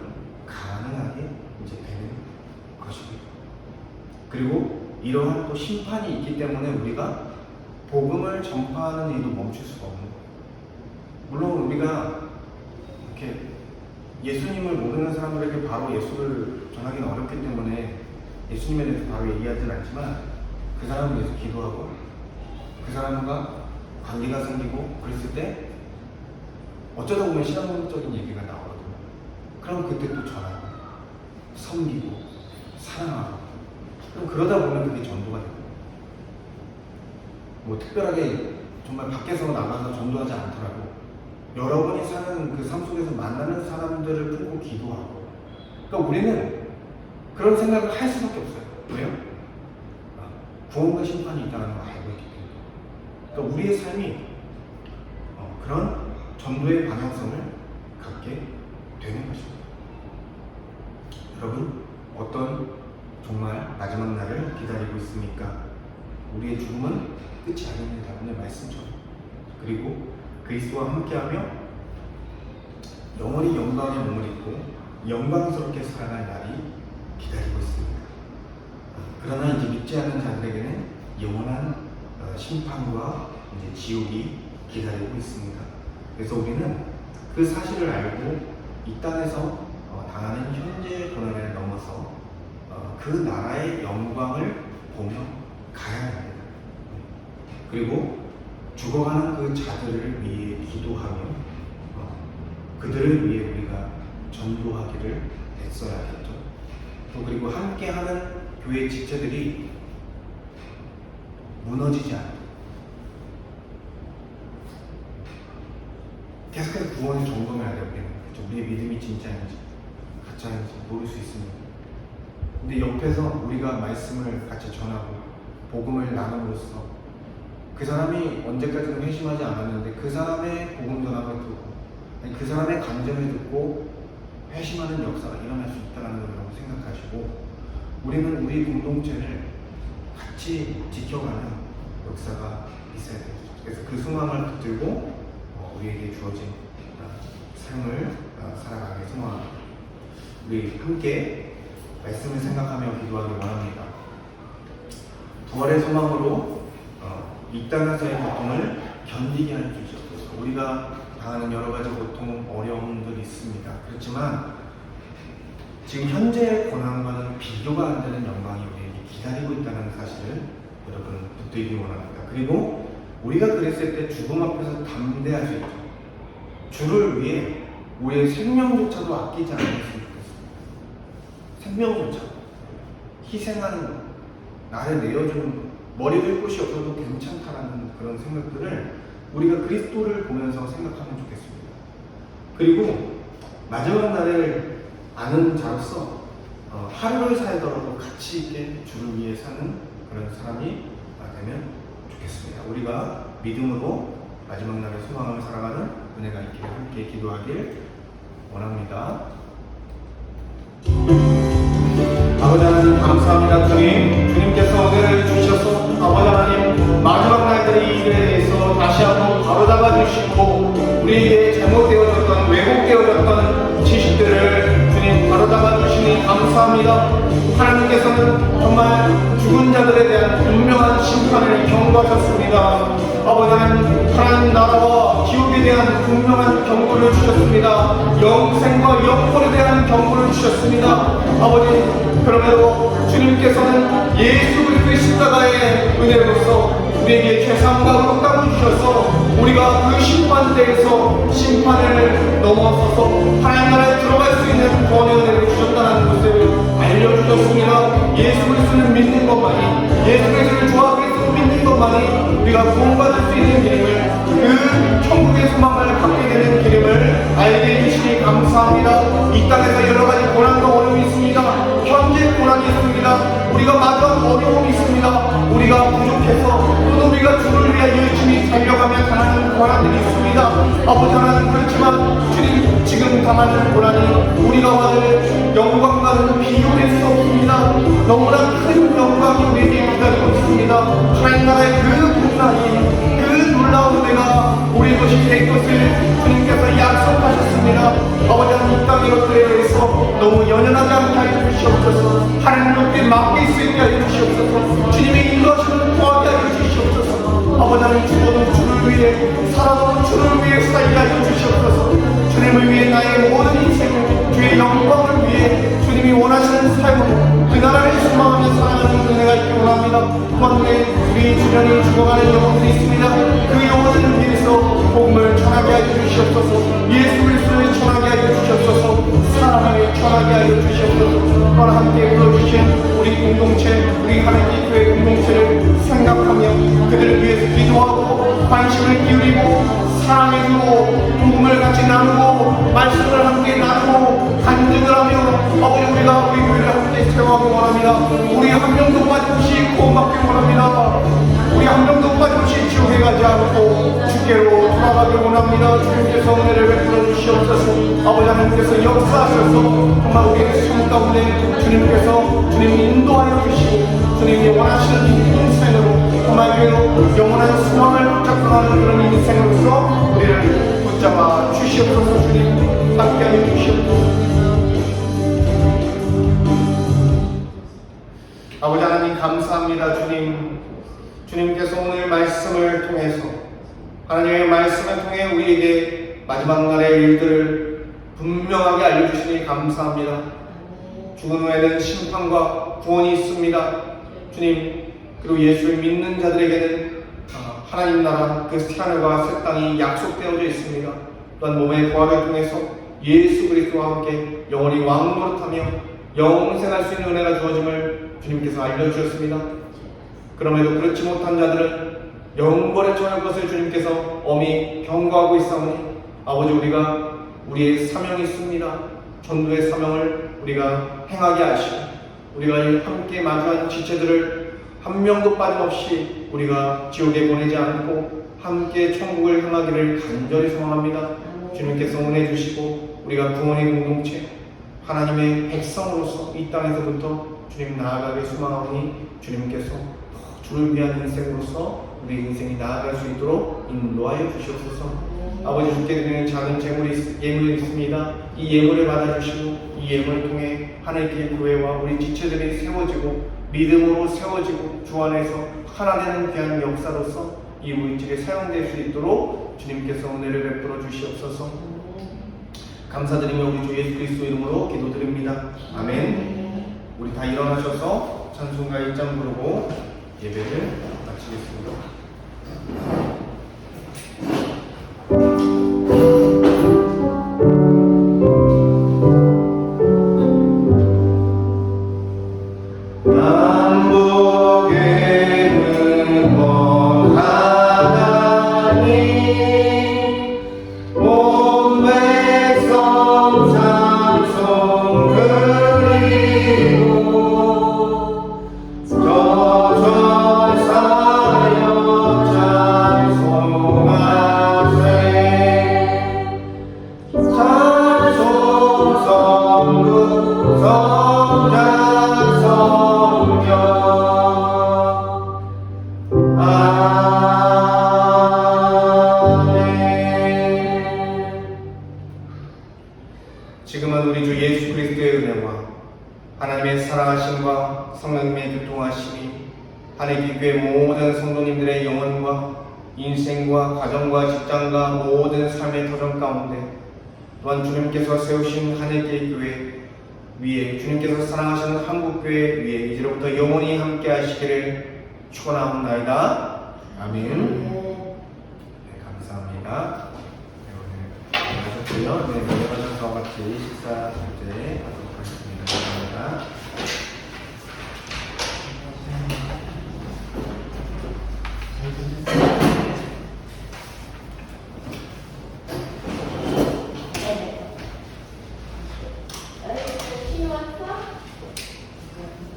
가능하게 이제 되는 것입니다. 그리고 이러한 또 심판이 있기 때문에 우리가 복음을 전파하는 일도 멈출 수가 없는 거예요. 물론 우리가 이렇게 예수님을 모르는 사람들에게 바로 예수를 전하기는 어렵기 때문에 예수님에 대해서 바로 얘기하진 않지만 그 사람을 위해서 기도하고 그 사람과 관계가 생기고 그랬을 때 어쩌다 보면 신앙적인 얘기가 나오거든요. 그럼 그때 또 전하고 섬기고 사랑하고 그럼 그러다 보면 그게 전도가 되고 뭐 특별하게 정말 밖에서 나가서 전도하지 않더라도 여러분이 사는 그 삶 속에서 만나는 사람들을 품고 기도하고 그러니까 우리는 그런 생각을 할 수밖에 없어요. 왜요? 구원과 심판이 있다는 걸 알고 있기 때문에 그러니까 우리의 삶이 그런 전도의 방향성을 갖게 되는 것입니다. 여러분 어떤 정말 마지막 날을 기다리고 있습니까? 우리의 죽음은 끝이 아닙니다. 오늘 말씀처럼. 그리고 그리스도와 함께하며 영원히 영광의 몸을 입고 영광스럽게 살아갈 날이 기다리고 있습니다. 그러나 이제 믿지 않는 자들에게는 영원한 심판과 이제 지옥이 기다리고 있습니다. 그래서 우리는 그 사실을 알고 이 땅에서 당하는 현재의 고난을 넘어서 그 나라의 영광을 보며 가야 합니다. 그리고 죽어가는 그 자들을 위해 기도하며 그들을 위해 우리가 전도하기를 애써야겠죠. 또 그리고 함께하는 교회 지체들이 무너지지 않도록 계속해서 구원을 점검해야 돼요. 우리의 믿음이 진짜인지 가짜인지 모를 수 있습니다. 근데 옆에서 우리가 말씀을 같이 전하고 복음을 나눔으로써 그 사람이 언제까지는 회심하지 않았는데 그 사람의 복음 전함을 듣고 그 사람의 간증을 듣고 회심하는 역사가 일어날 수 있다는 걸 여러분 생각하시고 우리는 우리 공동체를 같이 지켜가는 역사가 있어야 돼요. 그래서 그 소망을 붙들고 우리에게 주어진 삶을 살아가기 소망합니다. 우리 함께 말씀을 생각하며 기도하기 원합니다. 부활의 소망으로 이 땅에서의 고통을 견디게 할 주시옵소서. 우리가 당하는 여러 가지 고통, 어려움들이 있습니다. 그렇지만 지금 현재의 고난과는 비교가 안 되는 영광이 우리에게 기다리고 있다는 사실을 여러분 붙들기 원합니다. 그리고 우리가 그랬을 때 죽음 앞에서 담대할 수 있죠. 주를 위해 우리의 생명조차도 아끼지 않았으면 좋겠습니다. 생명조차 희생하는 나를 내어주는 머리 될 곳이 없어도 괜찮다라는 그런 생각들을 우리가 그리스도를 보면서 생각하면 좋겠습니다. 그리고 마지막 날을 아는 자로서 하루를 살더라도 가치 있게 주를 위해 사는 그런 사람이 되면 좋겠습니다. 우리가 믿음으로 마지막 날의 소망을 살아가는 은혜가 있기를 함께 기도하길 원합니다. 아버지 하나님 감사합니다. 주님께서 은혜를 주셔서 아버지 하나님 마지막 날들의 일에 대해서 다시 한번 바로잡아 주시고 우리에게 잘못되어졌던 왜곡되어졌던 지식들을 주님 바로잡아 주시니 감사합니다. 하나님께서는 정말 죽은 자들에 대한 분명한 심판을 경고하셨습니다. 아버지 하나님 나라와 지옥에 대한 분명한 경고를 주셨습니다. 영생과 영혼에 대한 경고를 주셨습니다. 아버지 그럼에도 주님께서는 예수 그리스도의 십자가의 은혜로서 우리에게 죄사함과 의롭다를 주셔서 우리가 그 심판대에서 심판을 넘어서서 하나님 나라에 들어갈 수 있는 구원의 은혜를 주셨다는 것을 알려주셨습니다. 예수 그리스도를 믿는 것만이 예수 그리스도를 좋아하고 그리스도를 믿는 것만이 우리가 구원받을 수 있는 길임을 그 천국의 소망을 갖게 되는 길임을 알게 해주시니 감사합니다. 이 땅에서 여러 가지 고난과 어려움이 있습니다. 현재 고난이 있습니다. 우리가 마주한 어려움이 있습니다. 우리가 부족해서 또는 우리가 주를 위해 열심히 달려가며 당하는 고난들이 있습니다. 아버지 하나님 그렇지만 주님 지금 당하는 고난이 우리가 받을 영광과는 비교될 수 없습니다. 너무나 큰 영광이 우리에게 기다리고 있습니다. 하나님 나라의 그 고난이 그 놀라운 은혜가 우리 것이 될 것을 주님께서 약속하셨습니다. 아버지 하나님, 이 땅의 것들에 대해서 너무 연연하지 않게 하여 주시옵소서. 하나님 높이 맡길 수 있게 하여 주시옵소서. 주님의 인도하심을 구하게 하여 주시옵소서. 아버지 하나님, 죽어도 주를 위해 살아도 주를 위해 살게 하여 주시옵소서. 주님을 위해 나의 모든 인생을, 주의 영광을 위해 주님이 원하시는 삶으로 그 나라를 소망하며 살아가는 은혜가 있기 원합니다. 또한 우리 주변에 죽어가는 영혼들이 있습니다. 그 영혼들을 위해서 복음을 전하게 하여 주시옵소서. 예수 그리스도를 전하게 하여 주시옵소서. 사랑을 전하게 하여 주시옵소서. 또한 함께 불러주신 우리 공동체, 우리 하나님 교회 공동체를 생각하며 그들을 위해서 기도하고 관심을 기울이고 사랑해주고 복음을 같이 나누고 말씀을 함께 나누고 간증을 하며 아버지 우리가 우리 교회를 함께 세워가기 원합니다. 우리 한 명도 빠짐없이 구원받기 원합니다. 우리 한 명도 빠짐없이 지옥에 가지 않고 주께로 돌아가기 원합니다. 주님께서 은혜를 베풀어 주시옵소서. 아버지 하나님께서 역사하셔서 정말 우리의 삶 가운데 주님이 인도하여 주시고 주님이 원하시는 인생으로 정말 그대로 영원한 소망을 붙잡고하는 그런 인생으로서 우리를 붙잡아 주시옵소서. 주님 함께하여 주시옵소서. 아버지 하나님 감사합니다. 주님께서 오늘 말씀을 통해서 하나님의 말씀을 통해 우리에게 마지막 날의 일들을 분명하게 알려주시니 감사합니다. 죽은 후에는 심판과 구원이 있습니다. 주님, 그리고 예수를 믿는 자들에게는 하나님 나라 그 새하늘과 새 땅이 약속되어져 있습니다. 또한 몸의 부활을 통해서 예수 그리스도와 함께 영원히 왕노릇하며 영생할 수 있는 은혜가 주어짐을 주님께서 알려주셨습니다. 그럼에도 그렇지 못한 자들은 영벌에 처할 것을 주님께서 엄히 경고하고 있사오니 아버지 우리가 우리의 사명이 있습니다. 전도의 사명을 우리가 행하게 하시고 우리가 함께 마주한 지체들을 한 명도 빠짐없이 우리가 지옥에 보내지 않고 함께 천국을 향하기를 간절히 소망합니다. 주님께서 은혜 주시고 우리가 구원의 공동체 하나님의 백성으로서 이 땅에서부터 주님 나아가길 소망하오니 주님께서 주를 위한 인생으로서 우리 인생이 나아갈 수 있도록 인도하여 주시옵소서. 아버지 주께 드리는 작은 예물이 있습니다. 이 예물을 받아주시고 이 예물을 통해 하나님의 교회와 우리 지체들이 세워지고 믿음으로 세워지고 주 안에서 하나 되는 귀한 역사로서 이 우리들이 사용될 수 있도록 주님께서 은혜를 베풀어 주시옵소서. 감사드리며 우리 주 예수 그리스도 이름으로 기도드립니다. 아멘. 우리 다 일어나셔서 찬송가 1장 부르고 예배를 마치겠습니다. 지금은 우리 주 예수 그리스도의 은혜와 하나님의 사랑하심과 성령님의 교통하심이 하나님의 교회 모든 성도님들의 영혼과 인생과 가정과 직장과 모든 삶의 터전 가운데 또한 주님께서 세우신 하나님의 교회 위에 주님께서 사랑하시는 한국교회 위에 이제로부터 영원히 함께 하시기를 축원하옵나이다. 아멘. 네, 감사합니다. 네, 오늘 내려가셔서 같이 식사 이제 하도록 하겠습니다. 감사합니다.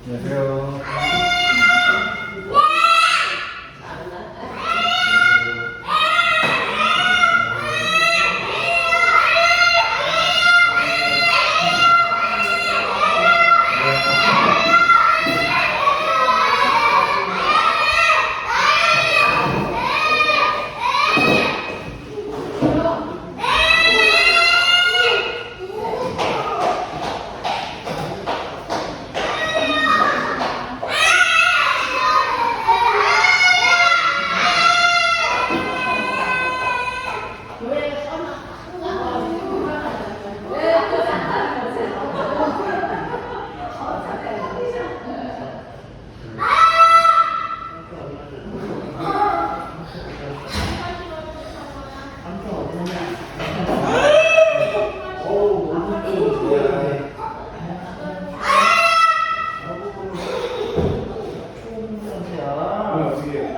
안녕하세요. 그러면 어떻게